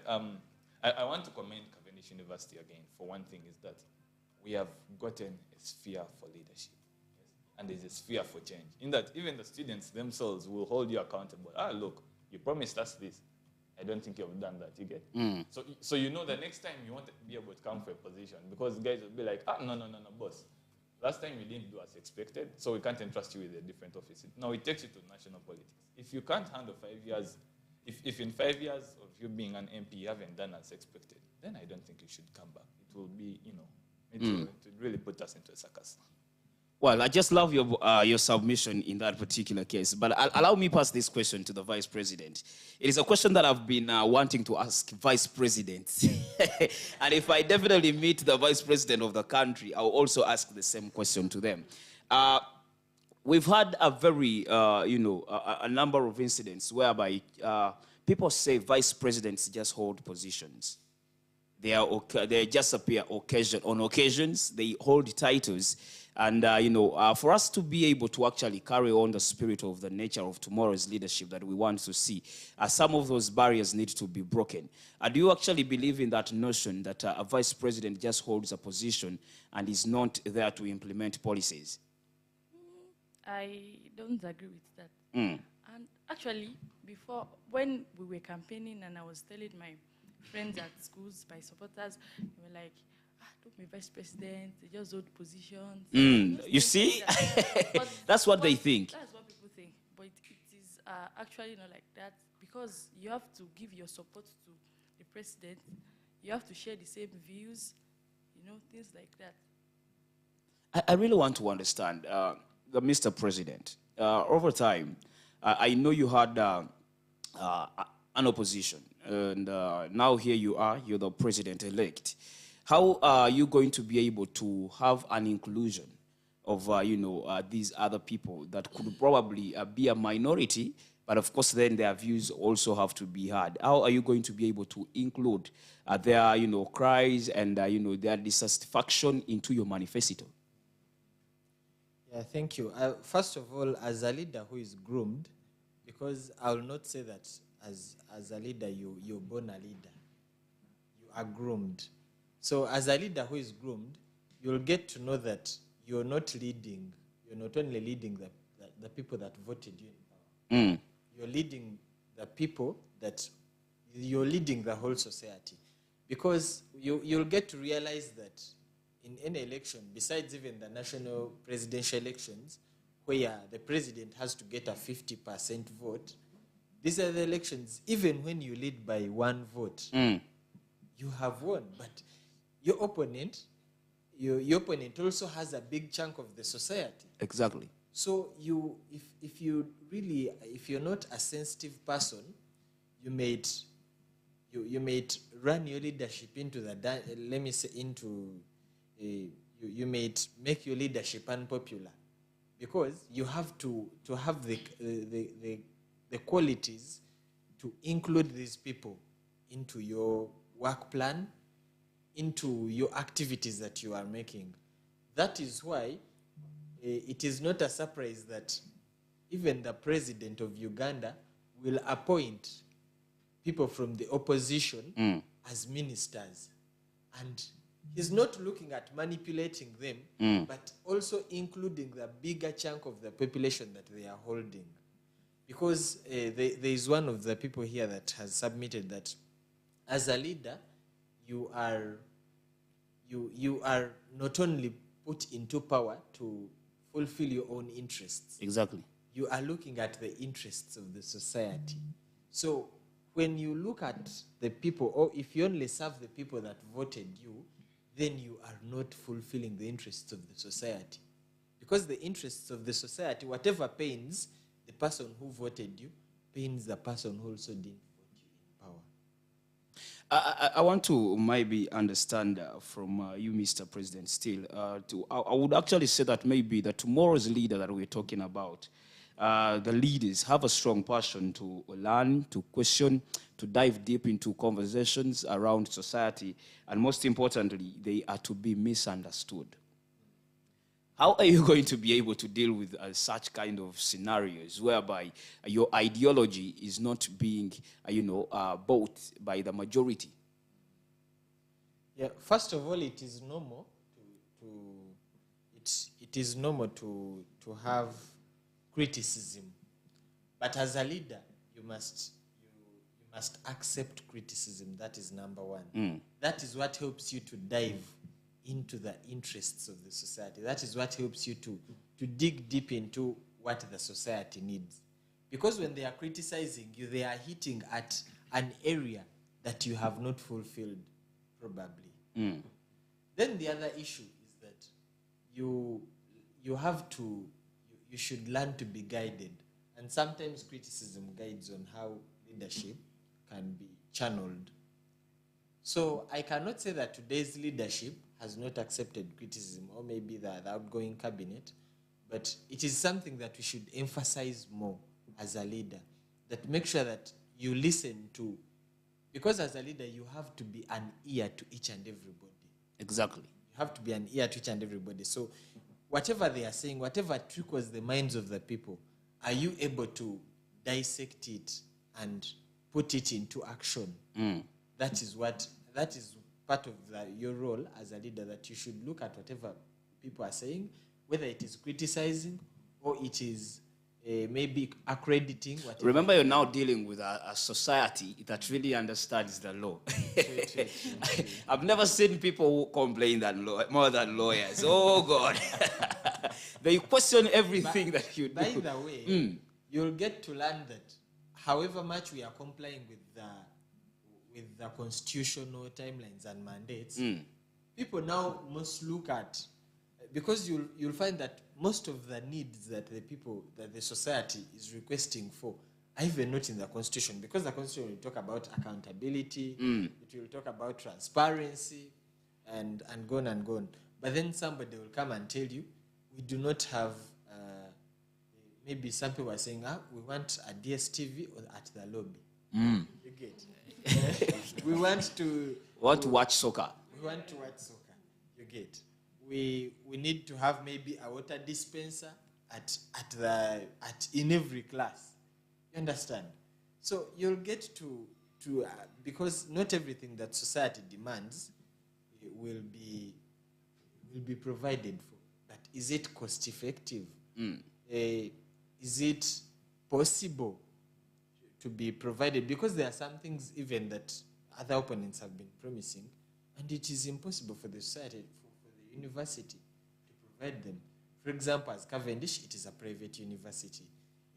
I want to commend Cavendish University again. For one thing, is that we have gotten a sphere for leadership. Yes? And there's a sphere for change. In that even the students themselves will hold you accountable. Look, you promised us this. I don't think you've done that. You get? So you know the next time you want to be able to come for a position because guys will be like, no, boss. Last time you didn't do as expected, so we can't entrust you with a different office. Now it takes you to national politics. If you can't handle 5 years, if in 5 years of you being an MP you haven't done as expected, then I don't think you should come back. It will be, it will really put us into a circus. Well, I just love your submission in that particular case. But allow me pass this question to the Vice President. It is a question that I've been wanting to ask Vice Presidents. And if I definitely meet the Vice President of the country, I'll also ask the same question to them. We've had a very, a number of incidents whereby people say Vice Presidents just hold positions. They just appear on occasions. They hold titles. And, for us to be able to actually carry on the spirit of the nature of tomorrow's leadership that we want to see, some of those barriers need to be broken. Do you actually believe in that notion that a vice president just holds a position and is not there to implement policies? I don't agree with that. Mm. And actually, before, when we were campaigning and I was telling my friends at schools, my supporters, they were like, don't be vice president, they just hold positions. You see? That's what they think. That's what people think. But it is actually not like that because you have to give your support to the president. You have to share the same views, things like that. I really want to understand, the Mr. President, over time, I know you had an opposition, and now here you are, you're the president-elect. How are you going to be able to have an inclusion of, these other people that could probably be a minority, but of course then their views also have to be heard? How are you going to be able to include their, cries and, their dissatisfaction into your manifesto? Yeah, thank you. First of all, as a leader who is groomed, because I will not say that as a leader, you're born a leader. You are groomed. So as a leader who is groomed, you'll get to know that you're not only leading the people that voted you in power. You're leading the people you're leading the whole society. Because you'll get to realize that in any election, besides even the national presidential elections, where the president has to get a 50% vote, these are the elections, even when you lead by one vote, you have won. But your opponent also has a big chunk of the society. Exactly. So if you're not a sensitive person, you may run your leadership into you may make your leadership unpopular, because you have to have the qualities to include these people into your work plan, into your activities that you are making. That is why it is not a surprise that even the president of Uganda will appoint people from the opposition as ministers. And he's not looking at manipulating them, but also including the bigger chunk of the population that they are holding. Because there is one of the people here that has submitted that as a leader, you are not only put into power to fulfill your own interests. Exactly. You are looking at the interests of the society. So when you look at the people, or if you only serve the people that voted you, then you are not fulfilling the interests of the society. Because the interests of the society, whatever pains the person who voted you, pains the person who also didn't vote you in power. I want to maybe understand from you, Mr. President, still. I would actually say that maybe the tomorrow's leader that we're talking about, the leaders have a strong passion to learn, to question, to dive deep into conversations around society, and most importantly, they are to be misunderstood. How are you going to be able to deal with such kind of scenarios whereby your ideology is not being, bought by the majority? Yeah, first of all, it is normal it is normal to have criticism, but as a leader, you must accept criticism. That is number one. That is what helps you to dive into the interests of the society. That is what helps you to dig deep into what the society needs. Because when they are criticizing you, they are hitting at an area that you have not fulfilled, probably. Then the other issue is that you should learn to be guided. And sometimes criticism guides on how leadership can be channeled. So I cannot say that today's leadership has not accepted criticism, or maybe the outgoing cabinet, but it is something that we should emphasize more as a leader, that make sure that you listen to, because as a leader, you have to be an ear to each and everybody. Exactly. You have to be an ear to each and everybody. So whatever they are saying, whatever trickles the minds of the people, are you able to dissect it and put it into action? That is part of your role as a leader, that you should look at whatever people are saying, whether it is criticizing or it is maybe accrediting. Whatever. Remember, you're now dealing with a society that really understands the law. True. I've never seen people who complain more than lawyers. Oh, God. They question everything that you do. By the way, you'll get to learn that however much we are complying with the constitutional timelines and mandates, people now must look at, because you'll find that most of the needs that the society is requesting for are even not in the constitution, because the constitution will talk about accountability, it will talk about transparency, and go on and go on. But then somebody will come and tell you, we do not have, maybe some people are saying, we want a DSTV at the lobby. You get we want to watch soccer. We want to watch soccer. You get. We need to have maybe a water dispenser in every class. You understand? So you'll get to because not everything that society demands will be provided for. But is it cost effective? Is it possible to be provided? Because there are some things even that other opponents have been promising, and it is impossible for the society, for the university to provide them. For example, as Cavendish, it is a private university.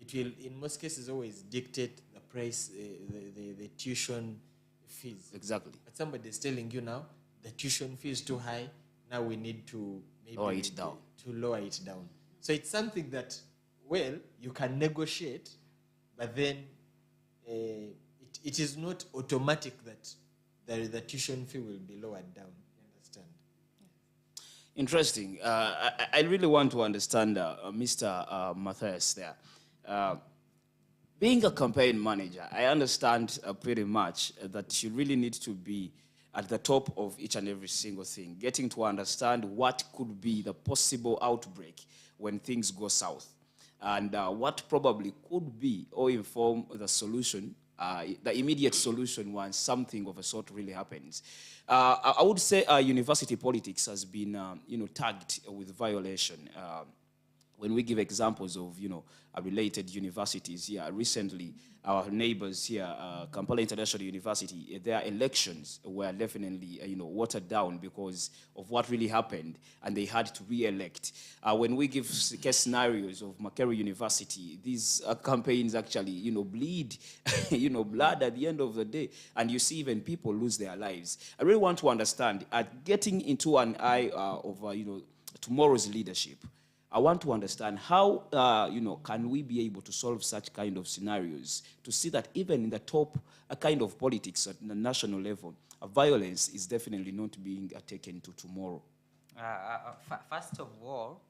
It will, in most cases, always dictate the price, the tuition fees. Exactly. But somebody is telling you now, the tuition fee is too high, now we need to maybe lower it down. To lower it down. So it's something that, well, you can negotiate, but then it is not automatic that the tuition fee will be lowered down. You understand? Interesting. I really want to understand Mr. Matthias there. Being a campaign manager, I understand pretty much that you really need to be at the top of each and every single thing, getting to understand what could be the possible outbreak when things go south, and what probably could be or inform the solution, the immediate solution once something of a sort really happens. I would say university politics has been, tagged with violation. When we give examples of, related universities here, recently our neighbors here, Kampala International University, their elections were definitely, watered down because of what really happened, and they had to re-elect. When we give case scenarios of Makerere University, these campaigns actually, bleed, blood at the end of the day, and you see even people lose their lives. I really want to understand, getting into an eye of, tomorrow's leadership, I want to understand how, can we be able to solve such kind of scenarios to see that even in the top kind of politics at the national level, violence is definitely not being taken to tomorrow. First of all,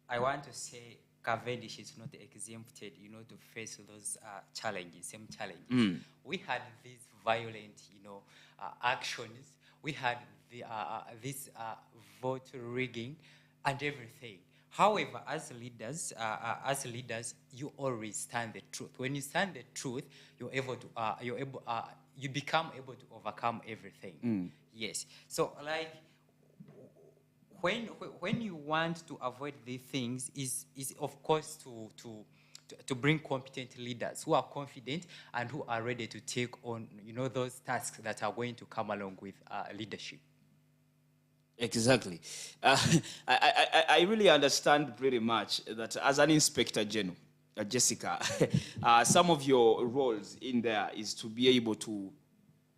I want to say Cavendish is not exempted, to face those same challenges. We had these violent, actions. We had this vote rigging and everything. However, as leaders, you always stand the truth. When you stand the truth, you become able to overcome everything. Yes. So, like, when you want to avoid these things, is of course to bring competent leaders who are confident and who are ready to take on, those tasks that are going to come along with leadership. Exactly. I really understand pretty much that as an Inspector General, Jessica, some of your roles in there is to be able to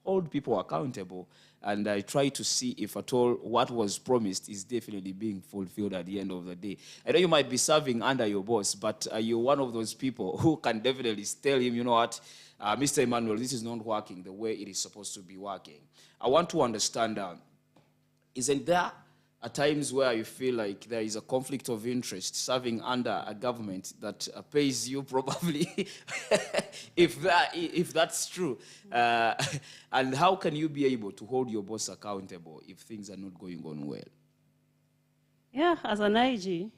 hold people accountable, and I try to see if at all what was promised is definitely being fulfilled at the end of the day. I know you might be serving under your boss, but you're one of those people who can definitely tell him, Mr. Emmanuel, this is not working the way it is supposed to be working. I want to understand, isn't there at times where you feel like there is a conflict of interest serving under a government that pays you probably, if that's true? And how can you be able to hold your boss accountable if things are not going on well? Yeah, as an IG,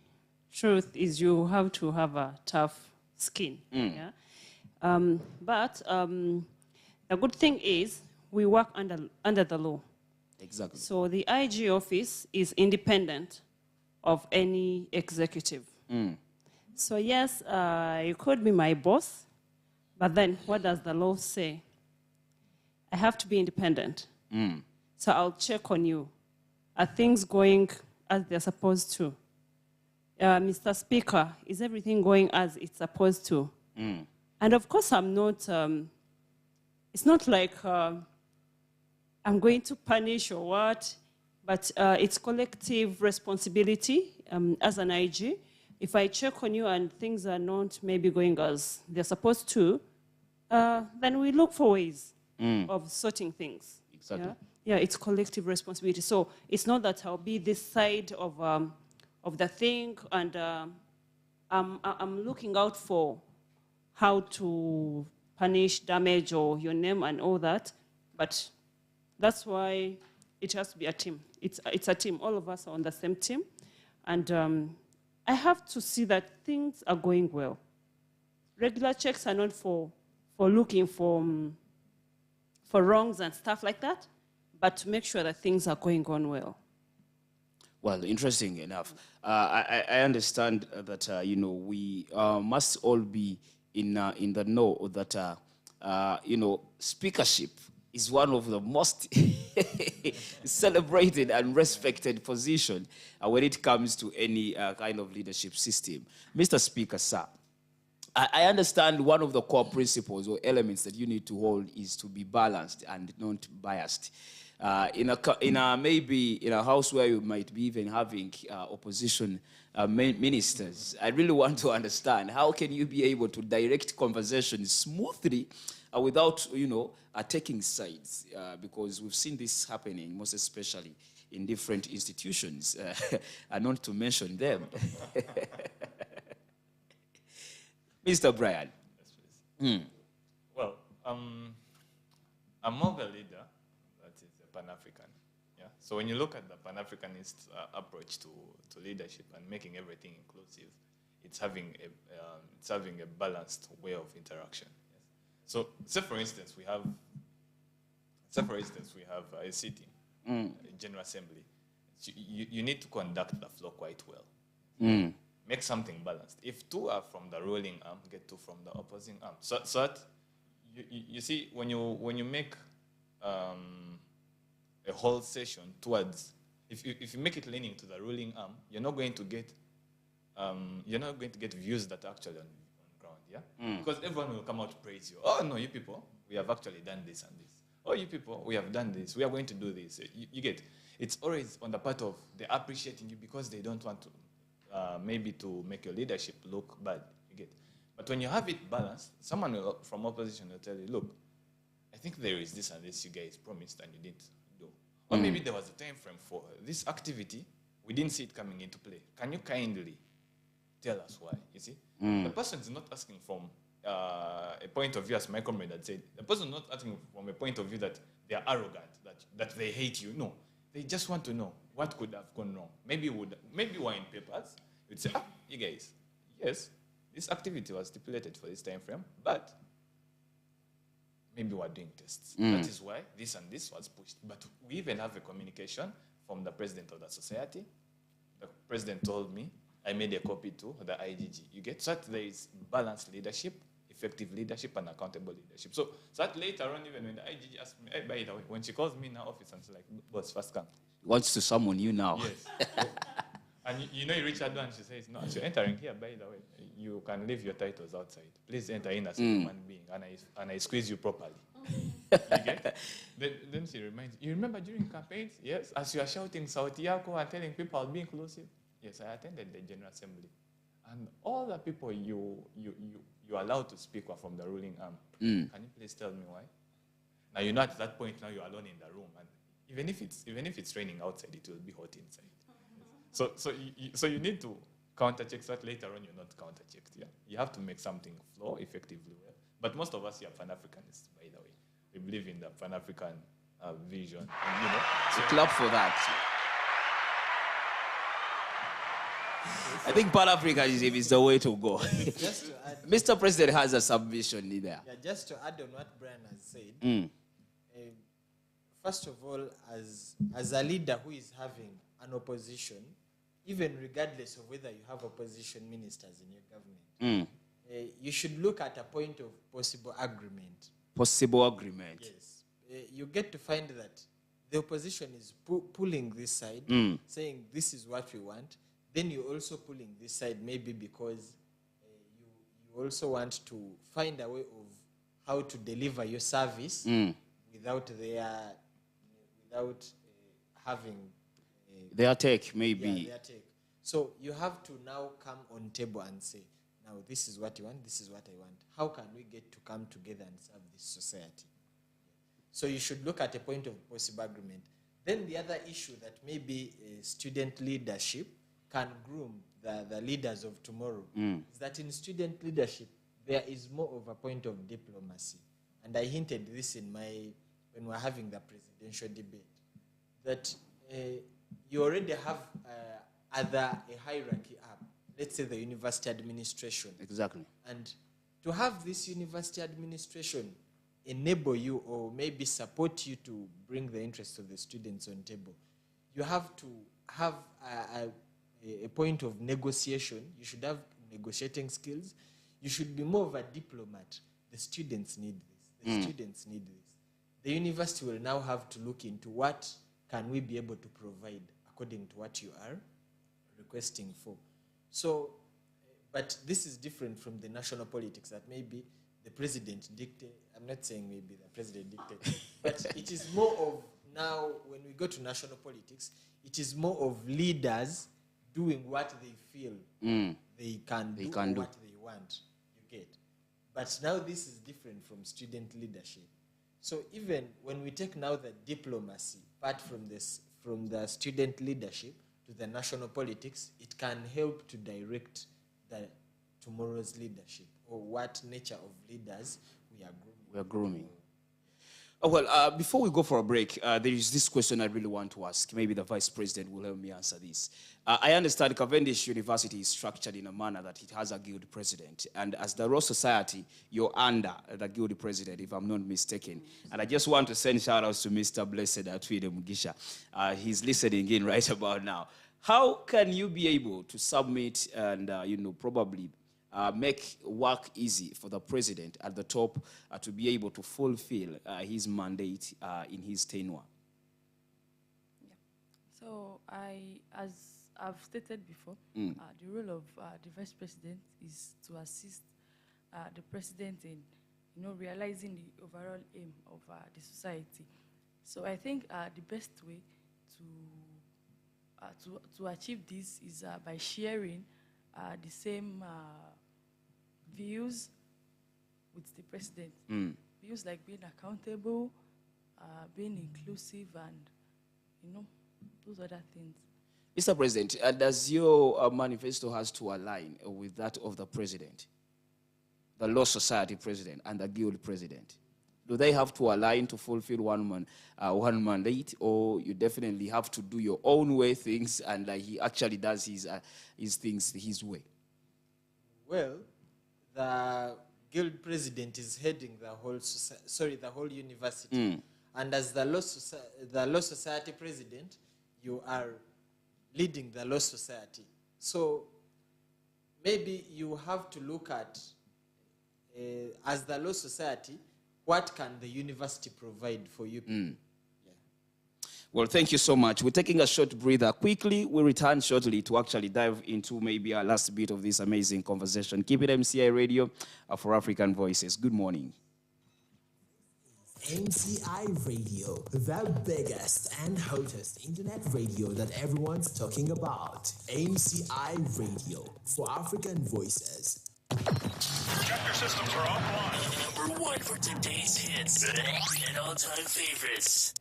truth is you have to have a tough skin. Yeah? But the good thing is we work under the law. Exactly. So the IG office is independent of any executive. So yes, you could be my boss, but then what does the law say? I have to be independent. So I'll check on you. Are things going as they're supposed to? Mr. Speaker, is everything going as it's supposed to? And of course, I'm not, it's not like I'm going to punish or what, but it's collective responsibility as an IG. If I check on you and things are not maybe going as they're supposed to, then we look for ways of sorting things. Exactly. Yeah, it's collective responsibility. So it's not that I'll be this side of the thing, and I'm looking out for how to punish damage or your name and all that, but that's why it has to be a team. It's a team. All of us are on the same team. And I have to see that things are going well. Regular checks are not for looking for wrongs and stuff like that, but to make sure that things are going on well. Well, interesting enough. I understand that we must all be in the know that speakership is one of the most celebrated and respected position when it comes to any kind of leadership system. Mr. Speaker, sir, I understand one of the core principles or elements that you need to hold is to be balanced and not biased. Maybe in a house where you might be even having opposition ministers, I really want to understand how can you be able to direct conversations smoothly without taking sides, because we've seen this happening most especially in different institutions, and not to mention them. Mr. Brian. Well, I'm more of a leader that is a Pan-African. Yeah. So when you look at the Pan-Africanist approach to leadership and making everything inclusive, it's having a balanced way of interaction. Yes. So, say for instance we have a sitting, a general assembly. So you need to conduct the flow quite well. Make something balanced. If two are from the ruling arm, get two from the opposing arm. So that you see, when you make a whole session towards, if you make it leaning to the ruling arm, you're not going to get views that are actually on ground. Yeah, because everyone will come out to praise you. Oh no, you people, we have actually done this and this. Oh, you people, we have done this. We are going to do this. You get. It's always on the part of they appreciating you because they don't want to. Maybe to make your leadership look bad, you get. But when you have it balanced, someone from opposition will tell you, look, I think there is this and this you guys promised and you didn't do. Or maybe there was a time frame for this activity, we didn't see it coming into play. Can you kindly tell us why, you see? The person is not asking from a point of view, as my comrade had said, the person is not asking from a point of view that they are arrogant, that they hate you. No, they just want to know what could have gone wrong. Maybe we're in papers. You'd say, you guys, yes, this activity was stipulated for this time frame, but maybe we're doing tests. That is why this and this was pushed. But we even have a communication from the president of the society. The president told me, I made a copy to the IGG. You get so that there is balanced leadership, effective leadership, and accountable leadership. So that later on, even when the IGG asked me, hey, by the way, when she calls me in her office and she's like, boss, first come. Wants to summon you now. Yes. And you reach her door and she says, no, as you're entering here, by the way, you can leave your titles outside. Please enter in as a human being, and I squeeze you properly. You get? Then she reminds you remember during campaigns? Yes, as you are shouting Sauti Yako and telling people I'll be inclusive. Yes, I attended the General Assembly. And all the people you allowed to speak were from the ruling arm. Can you please tell me why? Now, you know, at that point, now you're alone in the room. And even if it's raining outside, it will be hot inside. So you need to counter-check so that later on you're not counter-checked. Yeah? You have to make something flow effectively well. But most of us here are Pan-Africanists, by the way. We believe in the Pan-African vision. And, so clap for that. I think Pan-Africanism is the way to go. Just to add, Mr. President has a submission in there. Yeah, just to add on what Brian has said, first of all, as a leader who is having an opposition, even regardless of whether you have opposition ministers in your government, you should look at a point of possible agreement. Possible agreement. Yes. You get to find that the opposition is pulling this side, saying this is what we want. Then you're also pulling this side, maybe because you also want to find a way of how to deliver your service without having their take, maybe. Yeah, their take. So you have to now come on table and say, now this is what you want, this is what I want. How can we get to come together and serve this society? So you should look at a point of possible agreement. Then the other issue that maybe student leadership can groom the leaders of tomorrow is that in student leadership, there is more of a point of diplomacy. And I hinted this when we're having the presidential debate, that you already have a hierarchy up. Let's say the university administration. Exactly. And to have this university administration enable you or maybe support you to bring the interests of the students on table, you have to have a point of negotiation. You should have negotiating skills. You should be more of a diplomat. The students need this. The students need this. The university will now have to look into what can we be able to provide according to what you are requesting for. So, but this is different from the national politics that maybe the president dictate. I'm not saying maybe the president dictate, but it is more of now when we go to national politics, it is more of leaders doing what they feel they can do what they want. You get. But now this is different from student leadership. So even when we take now the diplomacy part from the student leadership to the national politics, it can help to direct tomorrow's leadership or what nature of leaders we are grooming. Oh, well, before we go for a break, there is this question I really want to ask. Maybe the Vice President will help me answer this. I understand Cavendish University is structured in a manner that it has a guild president. And as the Law Society, you're under the guild president, if I'm not mistaken. And I just want to send shout-outs to Mr. Blessed Atwide Mugisha. He's listening in right about now. How can you be able to submit and, probably make work easy for the president at the top to be able to fulfill his mandate in his tenure? Yeah. So as I've stated before, the role of the vice president is to assist the president in, realizing the overall aim of the society. So I think the best way to achieve this is by sharing the same views with the president. Views like being accountable, being inclusive, and those other things. Mr. President, does your manifesto has to align with that of the president, the Law Society president, and the guild president? Do they have to align to fulfill one mandate, or you definitely have to do your own way things, and he actually does his things his way? Well, the guild president is heading the whole university, and as the law society president, you are leading the law society. So maybe you have to look at, as the law society, what can the university provide for you? Well, thank you so much. We're taking a short breather. Quickly, we'll return shortly to actually dive into maybe our last bit of this amazing conversation. Keep it MCI Radio for African Voices. Good morning. MCI Radio, the biggest and hottest internet radio that everyone's talking about. MCI Radio for African Voices. Chapter systems are offline. Number one for today's hits and all-time favorites.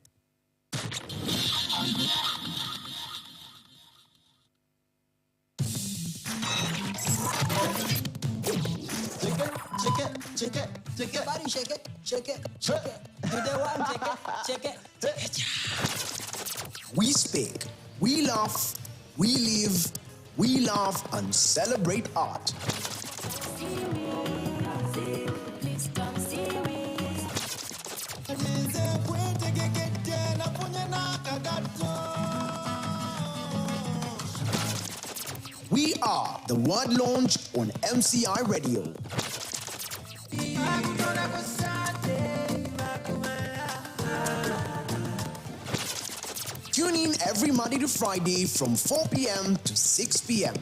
Check it, body shake it. Do they want check it? We speak, we laugh, we live, we laugh and celebrate art. We are the Word Lounge on MCI Radio. Tune in every Monday to Friday from 4 p.m. to 6 p.m.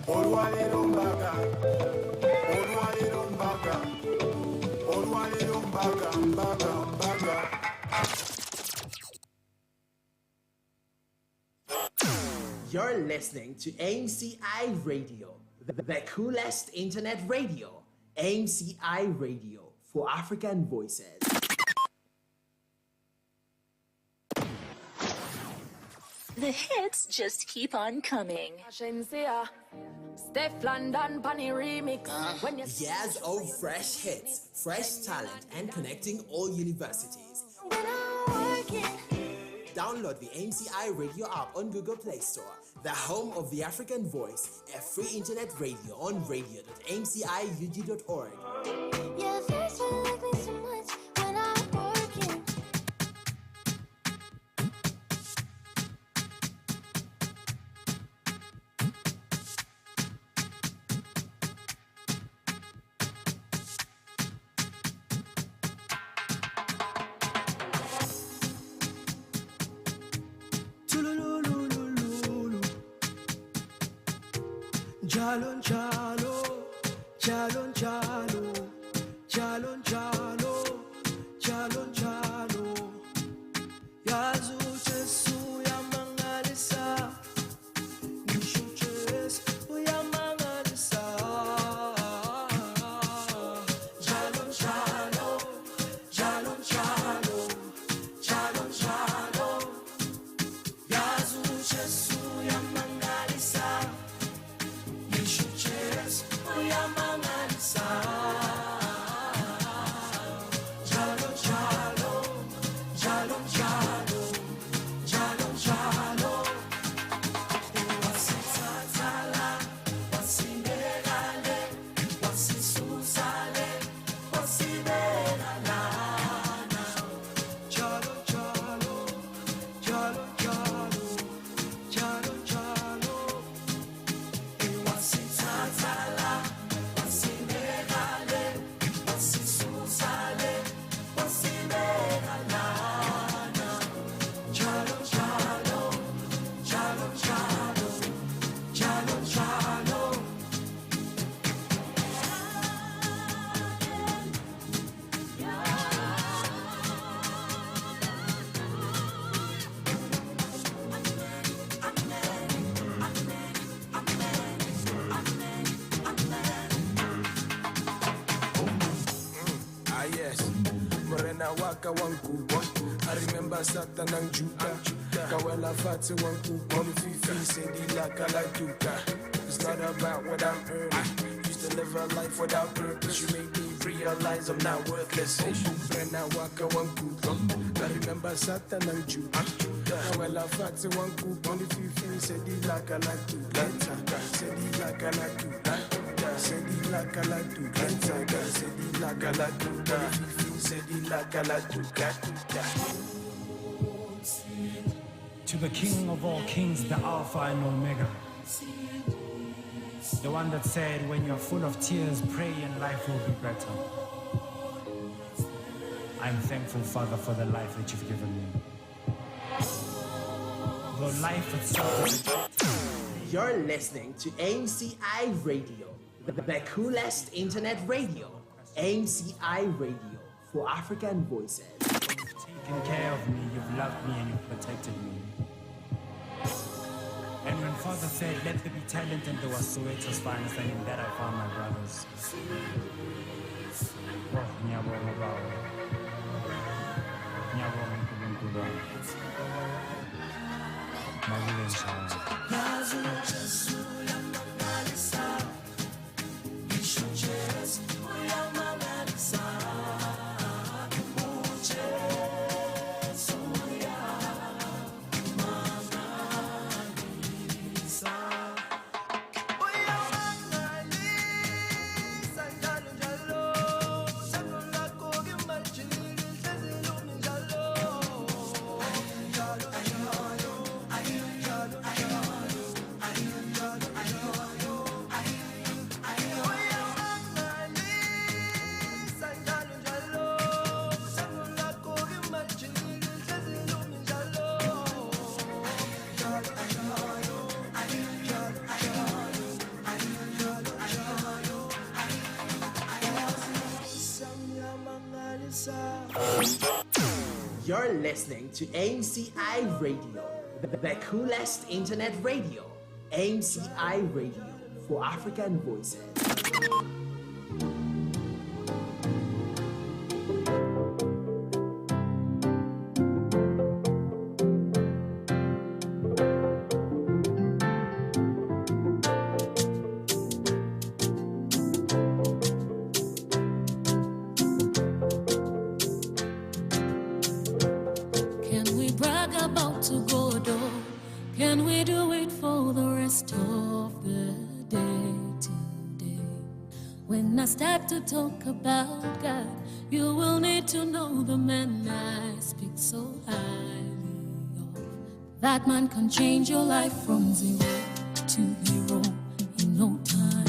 You're listening to MCI Radio, the coolest internet radio. MCI Radio for African Voices. The hits just keep on coming. Steph London Bunny remix. Years of fresh hits, fresh talent, and connecting all universities. Download the MCI Radio app on Google Play Store, the home of the African Voice, a free internet radio on radio.mciug.org. Yeah, first you like me so much when I Jalo, jalo, jalo, jalo, jalo, jalo, jalo, jalo. Yazu Jesu yamangalisa, Nishu Jesu yamangalisa. Jalo, jalo, jalo, jalo, jalo, jalo. Yazu Jesu yamangalisa. Jalo, jalo, jalo, jalo, jalo, jalo. Wasithathala, wasibekale, wasisusale, wasibeka lana. Jalo, jalo, jalo, jalo, jalo, jalo. Wasithathala, wasibekale, wasisusale, wasibeka lana. Jalo, jalo, jalo, jalo, jalo, jalo. Ah yes, Morena waka wangu. I remember Satan and Judah. Kawela fati wangu. Money fifi sendi la kala duka. It's not about what I'm earning. Used to live a life without purpose. You made me realize I'm not worthless. Morena waka wangu. I remember Satan and Judah. Kawela fati wangu. Money fifi sendi la kala duka. Sendi la kala duka. Sendi la kala duka. Sendi la kala duka. Sendi la kala duka. To the King of all kings, the Alpha and Omega. The one that said, when you're full of tears, pray and life will be better. I'm thankful, Father, for the life that you've given me. The life itself. You're listening to AMCI Radio, the coolest internet radio. AMCI Radio for African voices. Taken care of me, you've loved me, and you've protected me. And when Father said, let there be talent, and there was Soweto's finest, and in that I found my brothers. Oh, ngiyabonga Baba. Ngiyabonga uNkulunkulu wami. Makube njalo. Yazu Jesu yamangalisa, Nishu Jesu yamangalisa. You're listening to AMCI Radio, the coolest internet radio. AMCI Radio for African voices. Can we brag about to God? Or can we do it for the rest of the day today? When I start to talk about God, you will need to know the man I speak so highly of. That man can change your life from zero to hero in no time.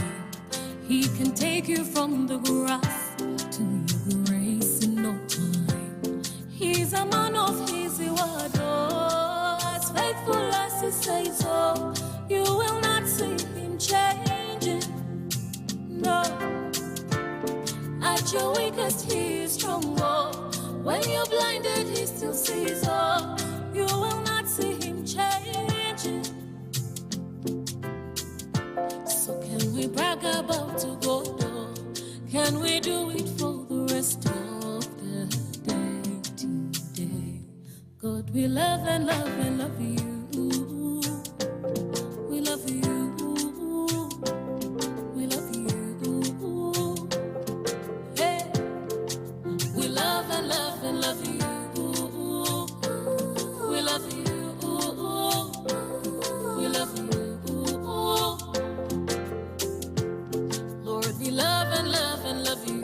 He can take you from the grass to your grace in no time. He's a man of his word, oh, as faithful as he says so. You will not see him change. at your weakest, he is stronger. When you're blinded, he still sees all. You will not see him changing. So can we brag about to God? Can we do it for the rest of the day today? God, we love and love and love you. We love you. We love you. Hey, we love and love and love you. We love you. We love you. Lord, we love and love and love you.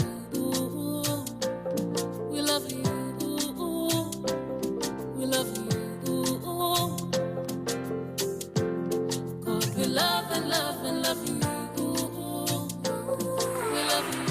We love you. We love you. God, we love and love and love you. We love you.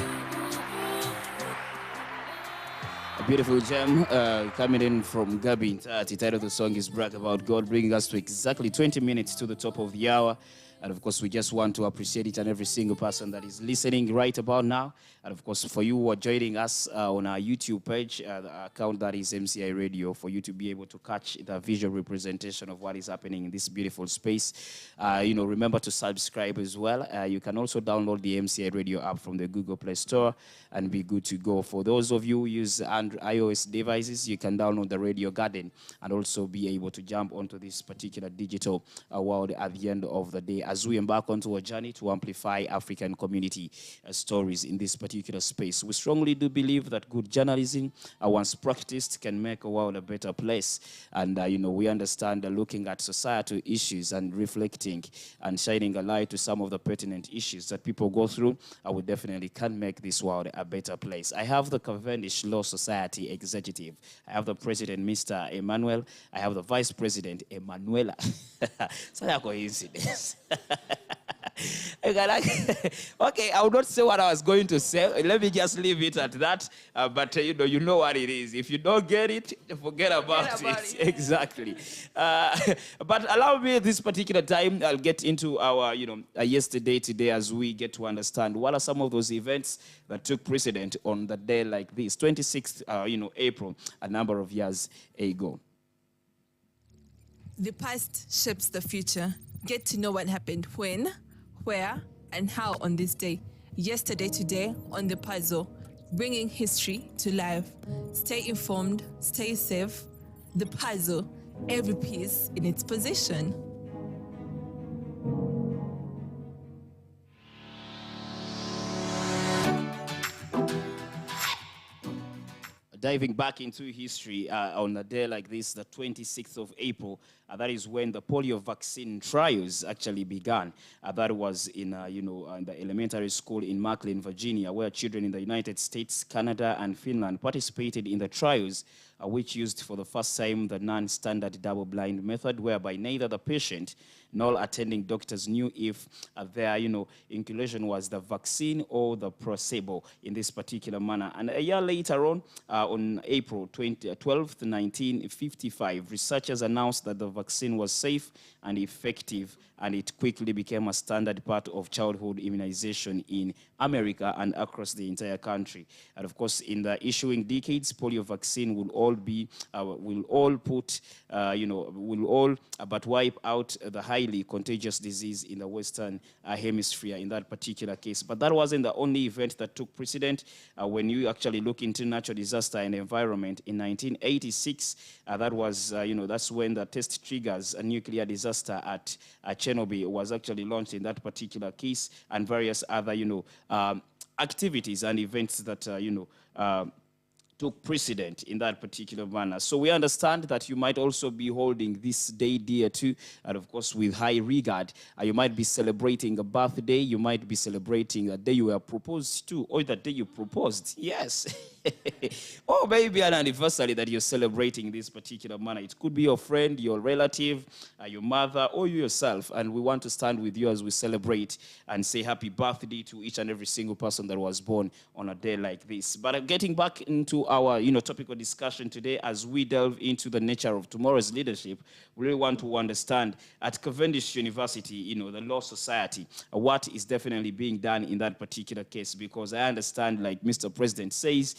A beautiful gem coming in from Gabi. The title of the song is Brag About God, bringing us to exactly 20 minutes to the top of the hour. And of course, we just want to appreciate each and every single person that is listening right about now. And of course, for you who are joining us on our YouTube page, the account that is MCI Radio, for you to be able to catch the visual representation of what is happening in this beautiful space. Remember to subscribe as well. You can also download the MCI Radio app from the Google Play Store and be good to go. For those of you who use iOS devices, you can download the Radio Garden and also be able to jump onto this particular digital world at the end of the day as we embark onto a journey to amplify African community stories in this particular space. We strongly do believe that good journalism, once practiced, can make a world a better place. And, we understand looking at societal issues and reflecting and shining a light to some of the pertinent issues that people go through, we definitely can make this world a better place. I have the Cavendish Law Society executive. I have the president, Mr. Emmanuel. I have the vice president, Emanuela. So a coincidence. Okay, I will not say what I was going to say. Let me just leave it at that. But you know what it is. If you don't get it, forget about it. Exactly. But allow me this particular time, I'll get into our, yesterday, today, as we get to understand what are some of those events that took precedent on the day like this, 26th, April, a number of years ago. The past shapes the future. Get to know what happened when, where, and how on this day. Yesterday, today, on the puzzle, bringing history to life. Stay informed, stay safe. The puzzle, every piece in its position. Diving back into history on a day like this, the 26th of April, that is when the polio vaccine trials actually began. That was in, in the elementary school in Maclean, Virginia, where children in the United States, Canada, and Finland participated in the trials, which used for the first time the non-standard double-blind method, whereby neither the patient nor attending doctors knew if their, inoculation was the vaccine or the placebo in this particular manner. And a year later on April 12th, 1955, researchers announced that the vaccine was safe and effective, and it quickly became a standard part of childhood immunization in America and across the entire country. And of course, in the issuing decades, polio vaccine will all but wipe out the highly contagious disease in the Western Hemisphere in that particular case. But that wasn't the only event that took precedent. When you actually look into natural disaster and environment in 1986, that was, that's when the test triggers a nuclear disaster at Chernobyl was actually launched in that particular case, and various other, activities and events that, took precedent in that particular manner. So we understand that you might also be holding this day dear too, and of course with high regard. You might be celebrating a birthday, you might be celebrating a day you were proposed to, or the day you proposed. Yes. Or maybe an anniversary that you're celebrating this particular manner. It could be your friend, your relative, your mother, or you yourself. And we want to stand with you as we celebrate and say happy birthday to each and every single person that was born on a day like this. But getting back into our, topical discussion today, as we delve into the nature of tomorrow's leadership, we really want to understand at Cavendish University, the Law Society, what is definitely being done in that particular case. Because I understand, like Mr. President says,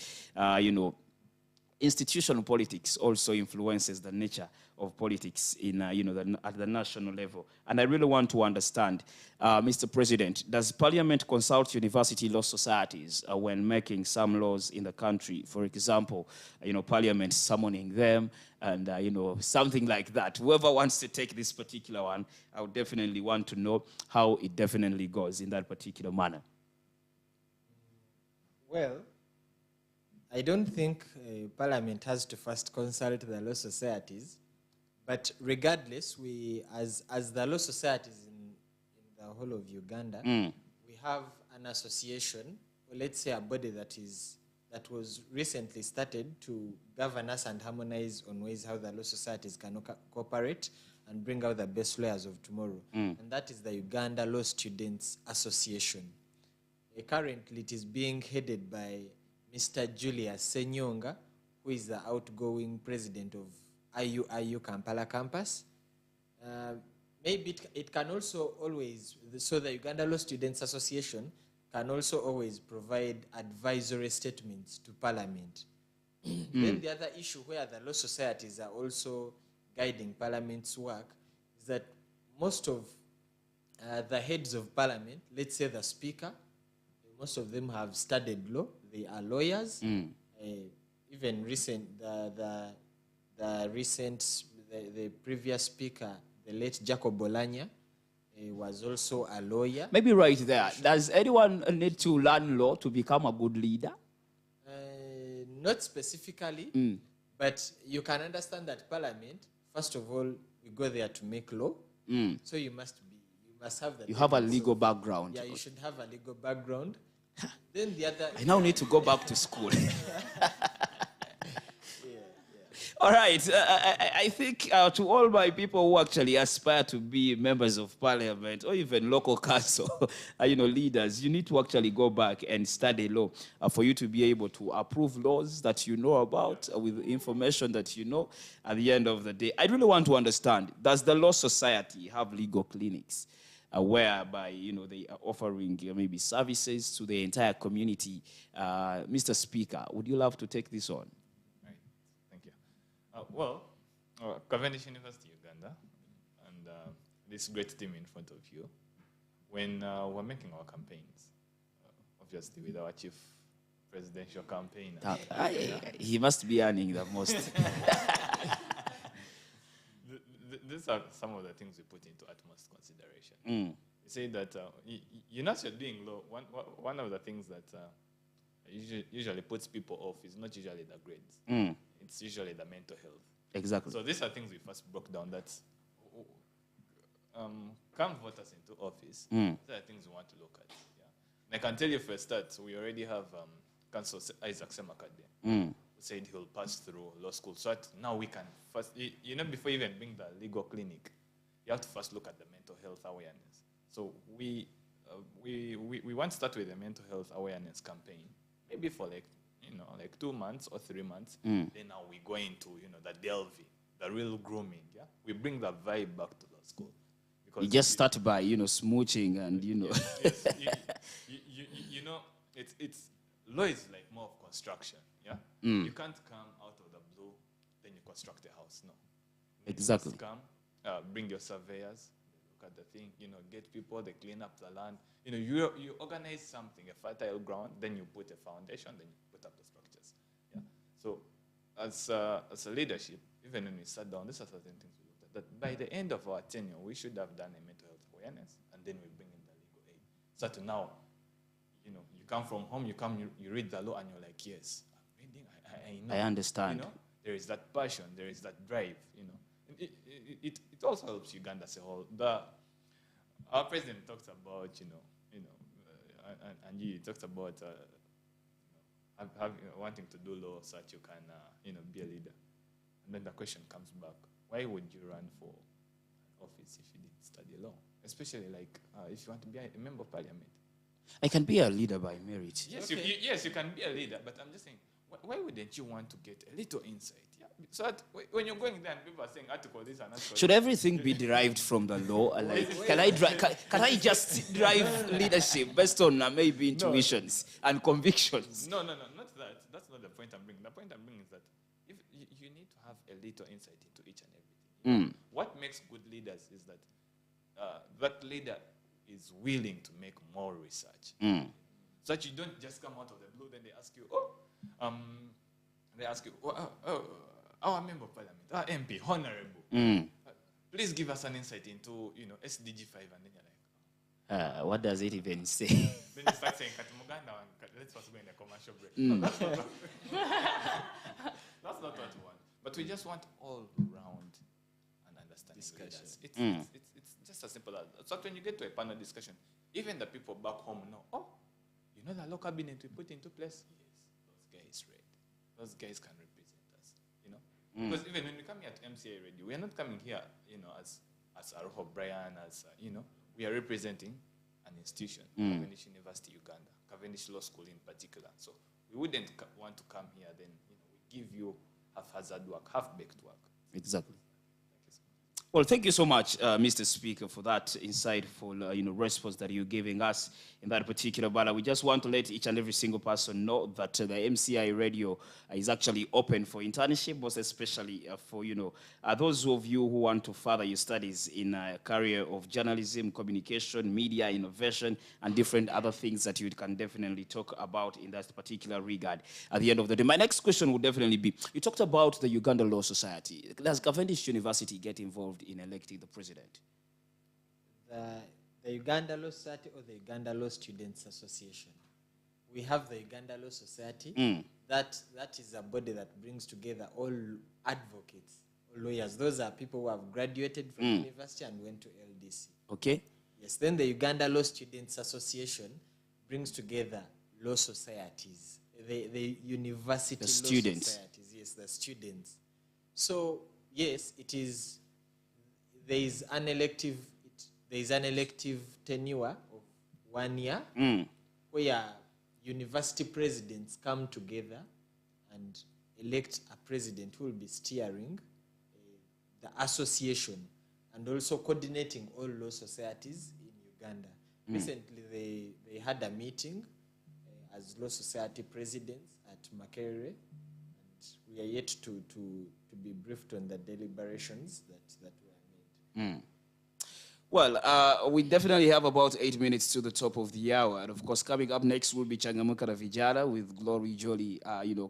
institutional politics also influences the nature of politics in, at the national level. And I really want to understand, Mr. President, does Parliament consult university law societies when making some laws in the country? For example, Parliament summoning them and, something like that. Whoever wants to take this particular one, I would definitely want to know how it definitely goes in that particular manner. Well, I don't think Parliament has to first consult the law societies, but regardless, we, as the law societies in the whole of Uganda, we have an association, or let's say a body that was recently started to govern us and harmonize on ways how the law societies can cooperate and bring out the best lawyers of tomorrow. And that is the Uganda Law Students Association. Currently, it is being headed by Mr. Julius Senyonga, who is the outgoing president of IUIU Kampala campus. Maybe it can also always, so the Uganda Law Students Association can also always provide advisory statements to Parliament. Then the other issue where the law societies are also guiding Parliament's work is that most of the heads of Parliament, let's say the Speaker, most of them have studied law. They are lawyers. Even the previous speaker, the late Jacob Bolanya, was also a lawyer. Maybe right there. Does anyone need to learn law to become a good leader? Not specifically, but you can understand that Parliament, first of all, we go there to make law. So you must have the. You have a legal background. Yeah, you should have a legal background. Then the other. I now need to go back to school. All right. I think to all my people who actually aspire to be members of Parliament or even local council, leaders, you need to actually go back and study law for you to be able to approve laws that you know about with information that you know at the end of the day. I really want to understand, does the Law Society have legal clinics whereby, they are offering maybe services to the entire community? Mr. Speaker, would you love to take this on? Cavendish University, Uganda, and this great team in front of you, when we're making our campaigns, obviously with our chief presidential campaigner. He must be earning the most. These are some of the things we put into utmost consideration. We say that, you're doing law, one of the things that usually puts people off is not usually the grades. It's usually the mental health. Exactly. So these are things we first broke down that come vote us into office. These are things we want to look at. Yeah. And I can tell you for a start, we already have Councillor Isaac Semakade, who said he'll pass through law school. So that now we can first, before you even bring the legal clinic, you have to first look at the mental health awareness. So we want to start with a mental health awareness campaign, maybe for like 2 months or 3 months. Then now we go into, the delving, the real grooming. Yeah, we bring the vibe back to the school. Because you just start by, smooching and, Yes, it's law is like more of construction. Yeah, you can't come out of the blue, then you construct a house. No, exactly. You come, bring your surveyors, look at the thing. Get people, they clean up the land. You organize something, a fertile ground, then you put a foundation, then you put up the structures. Yeah. So, as a leadership, even when we sat down, these are certain things we looked at. That by the end of our tenure, we should have done a mental health awareness, and then we bring in the legal aid. So to now, you come from home, you read the law, and you're like, yes, I'm reading, I know. I understand. There is that passion, there is that drive. It also helps Uganda as a whole. Our president talks about, and he talks about wanting to do law so that you can, be a leader. And then the question comes back, why would you run for office if you didn't study law? Especially like if you want to be a member of parliament. I can be a leader by merit. Yes, you can be a leader, but I'm just saying, why wouldn't you want to get a little insight? Yeah? So that when you're going there and people are saying article this and article Should everything be derived from the law? Like, can I just drive leadership based on maybe intuitions and convictions? No, not that. That's not the point I'm bringing. The point I'm bringing is that if you need to have a little insight into each and everything. What makes good leaders is that that leader is willing to make more research. So that you don't just come out of the blue, then they ask you, our member of parliament, our MP, honorable, please give us an insight into, SDG 5, and then you're like, what does it even say? Then you start saying, let's first go in a commercial break. That's not what we want. But we just want all round and understanding discussion. It's just as simple as that. So when you get to a panel discussion, even the people back home know, the law cabinet we put into place? Yes, those guys read. Those guys can represent us, Because even when we come here at MCA Radio, we are not coming here, as Aroho Brian, we are representing an institution, Cavendish University, Uganda, Cavendish Law School in particular. So we wouldn't want to come here, then, we give you haphazard work, half-baked work. Exactly. Well, thank you so much, Mr. Speaker, for that insightful, response that you're giving us in that particular matter. We just want to let each and every single person know that the MCI Radio is actually open for internship, most especially for, those of you who want to further your studies in a career of journalism, communication, media, innovation, and different other things that you can definitely talk about in that particular regard at the end of the day. My next question would definitely be, you talked about the Uganda Law Society. Does Cavendish University get involved in electing the president? The Uganda Law Society or the Uganda Law Students Association. We have the Uganda Law Society. That is a body that brings together all advocates, all lawyers. Those are people who have graduated from university and went to LDC. Okay. Yes. Then the Uganda Law Students Association brings together law societies, the university law students. Societies. Yes, the students. So yes, it is. There is an elective tenure of 1 year where university presidents come together and elect a president who will be steering the association and also coordinating all law societies in Uganda. Recently, they had a meeting as law society presidents at Makerere, and we are yet to be briefed on the deliberations that were made. Well, we definitely have about 8 minutes to the top of the hour. And of course, coming up next will be Changamuka Vijara with Glory Jolie,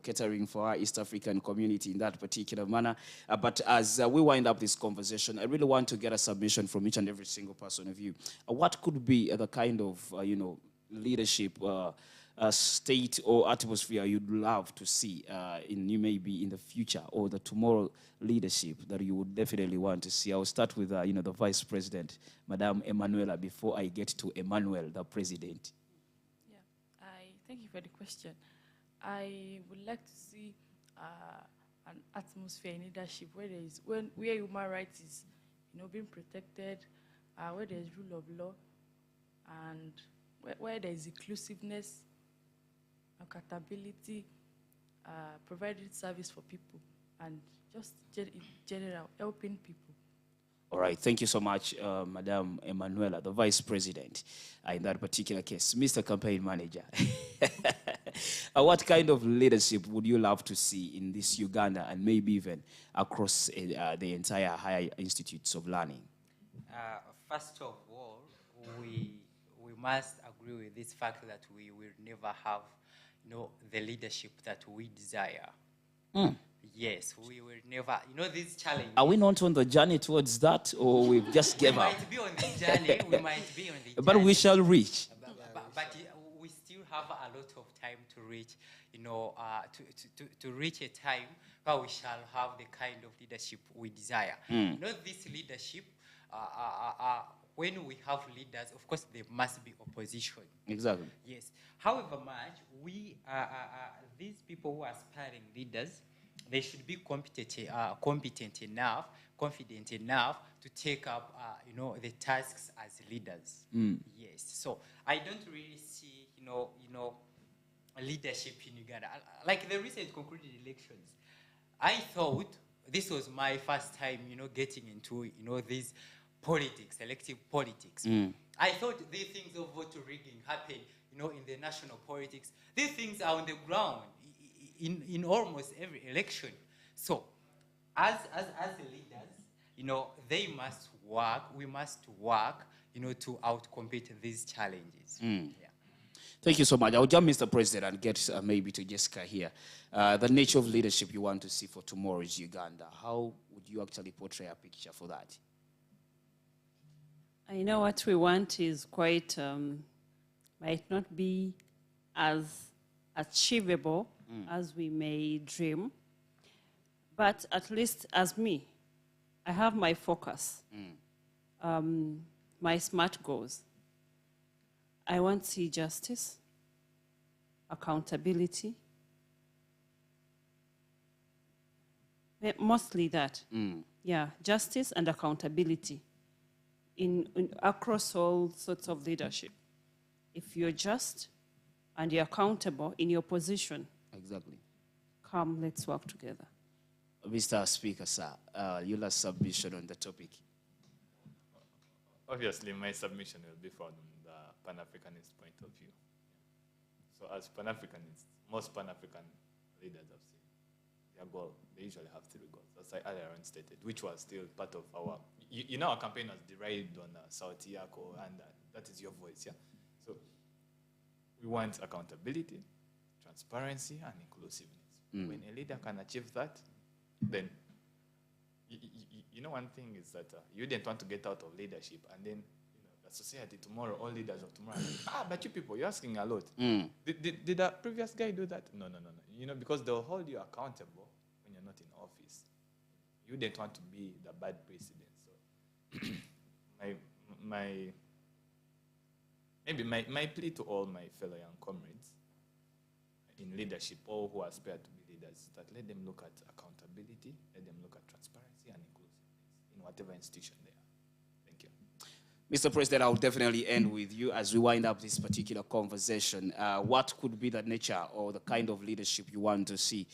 catering for our East African community in that particular manner. But as we wind up this conversation, I really want to get a submission from each and every single person of you. What could be the kind of, leadership state or atmosphere you'd love to see maybe in the future or the tomorrow leadership that you would definitely want to see? I'll start with the Vice President, Madame Emanuela, before I get to Emmanuel, the President. Yeah, I thank you for the question. I would like to see an atmosphere in leadership where human rights is, being protected, where there is rule of law, and where there is inclusiveness, accountability, providing service for people, and just in general, helping people. All right, thank you so much, Madame Emanuela, the Vice President, in that particular case. Mr. Campaign Manager, what kind of leadership would you love to see in this Uganda and maybe even across the entire higher institutes of learning? First of all, we must agree with this fact that we will never have the leadership that we desire. Yes, we will never. This challenge. Are we not on the journey towards that, or we've just gave up? We might be on the journey. We might be on the journey. But we shall reach. But we still have a lot of time to reach, to reach a time where we shall have the kind of leadership we desire. This leadership, when we have leaders, of course, there must be opposition. Exactly. Yes. However much, these people who are aspiring leaders, they should be competent enough, confident enough to take up, the tasks as leaders. Yes. So I don't really see, leadership in Uganda. Like the recent concluded elections, I thought this was my first time, getting into, these politics, elective politics. I thought these things of voter rigging happen, in the national politics. These things are on the ground in almost every election. So, as the leaders, they must work. We must work, to outcompete these challenges. Yeah. Thank you so much. I'll jump, Mr. President, and get maybe to Jessica here. The nature of leadership you want to see for tomorrow's Uganda. How would you actually portray a picture for that? I know what we want is quite, might not be as achievable as we may dream, but at least as me, I have my focus, my SMART goals. I want to see justice, accountability, mostly that. Yeah, justice and accountability in across all sorts of leadership. If you're just and you're accountable in your position, exactly, come, let's work together. Mr. Speaker, sir, your last submission on the topic. Obviously, my submission will be from the Pan-Africanist point of view. So as Pan-Africanists, most Pan-African leaders have seen their goal. They usually have 3 goals, as I earlier on stated, which was still part of our, our campaign was derived on Sauti Yako, and that is your voice, yeah? So we want accountability, transparency, and inclusiveness. When a leader can achieve that, then, one thing is that you didn't want to get out of leadership, and then the society tomorrow, all leaders of tomorrow, but you people, you're asking a lot. Did the previous guy do that? No. Because they'll hold you accountable when you're not in office. You didn't want to be the bad president. So my plea to all my fellow young comrades in leadership, all who aspire to be leaders, is that let them look at accountability, let them look at transparency and inclusiveness in whatever institution they are. Thank you. Mr. President, I'll definitely end with you as we wind up this particular conversation. What could be the nature or the kind of leadership you want to see?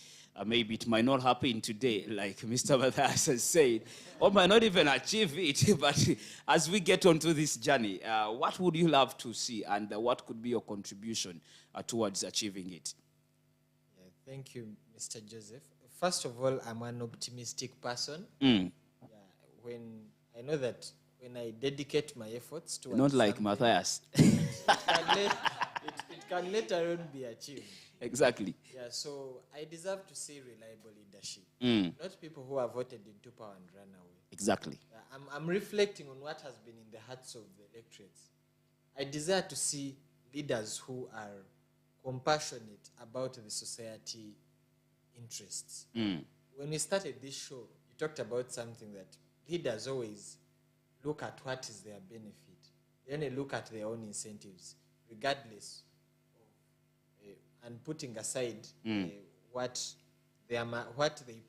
Maybe it might not happen today, like Mr. Matthias has said, or might not even achieve it, but as we get onto this journey, what would you love to see, and what could be your contribution towards achieving it? Yeah, thank you, Mr. Joseph. First of all, I'm an optimistic person. When I know that when I dedicate my efforts to not like Matthias, it can later on be achieved. Exactly. Yeah, so I deserve to see reliable leadership, not people who are voted into power and run away. Exactly. I'm reflecting on what has been in the hearts of the electorates. I desire to see leaders who are compassionate about the society interests. When we started this show, you talked about something that leaders always look at what is their benefit. They only look at their own incentives, regardless of, and putting aside what they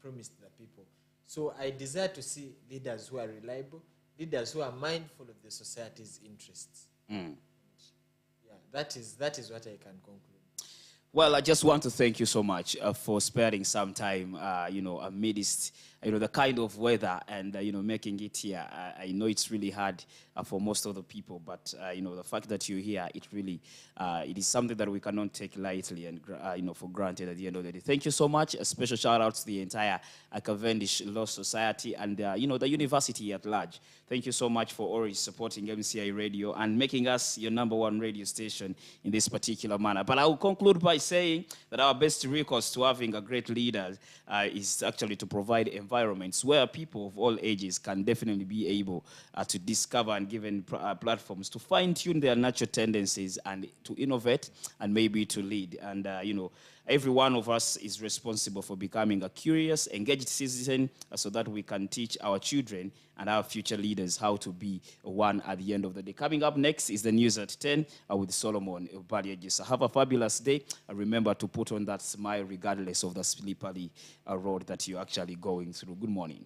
promised the people. So I desire to see leaders who are reliable, leaders who are mindful of the society's interests. Yeah, that is what I can conclude. Well, I just want to thank you so much for sparing some time, amidst, the kind of weather and, making it here. I know it's really hard for most of the people, but, the fact that you're here, it really, it is something that we cannot take lightly and, for granted at the end of the day. Thank you so much. A special shout out to the entire Cavendish Law Society and, the university at large. Thank you so much for always supporting MCI Radio and making us your #1 radio station in this particular manner. But I will conclude by saying that our best recourse to having a great leader is actually to provide environments where people of all ages can definitely be able to discover and given platforms to fine-tune their natural tendencies and to innovate and maybe to lead. And, every one of us is responsible for becoming a curious, engaged citizen so that we can teach our children and our future leaders how to be one at the end of the day. Coming up next is the news at 10 with Solomon Baliagisa. Have a fabulous day. Remember to put on that smile regardless of the slippery road that you're actually going through. Good morning.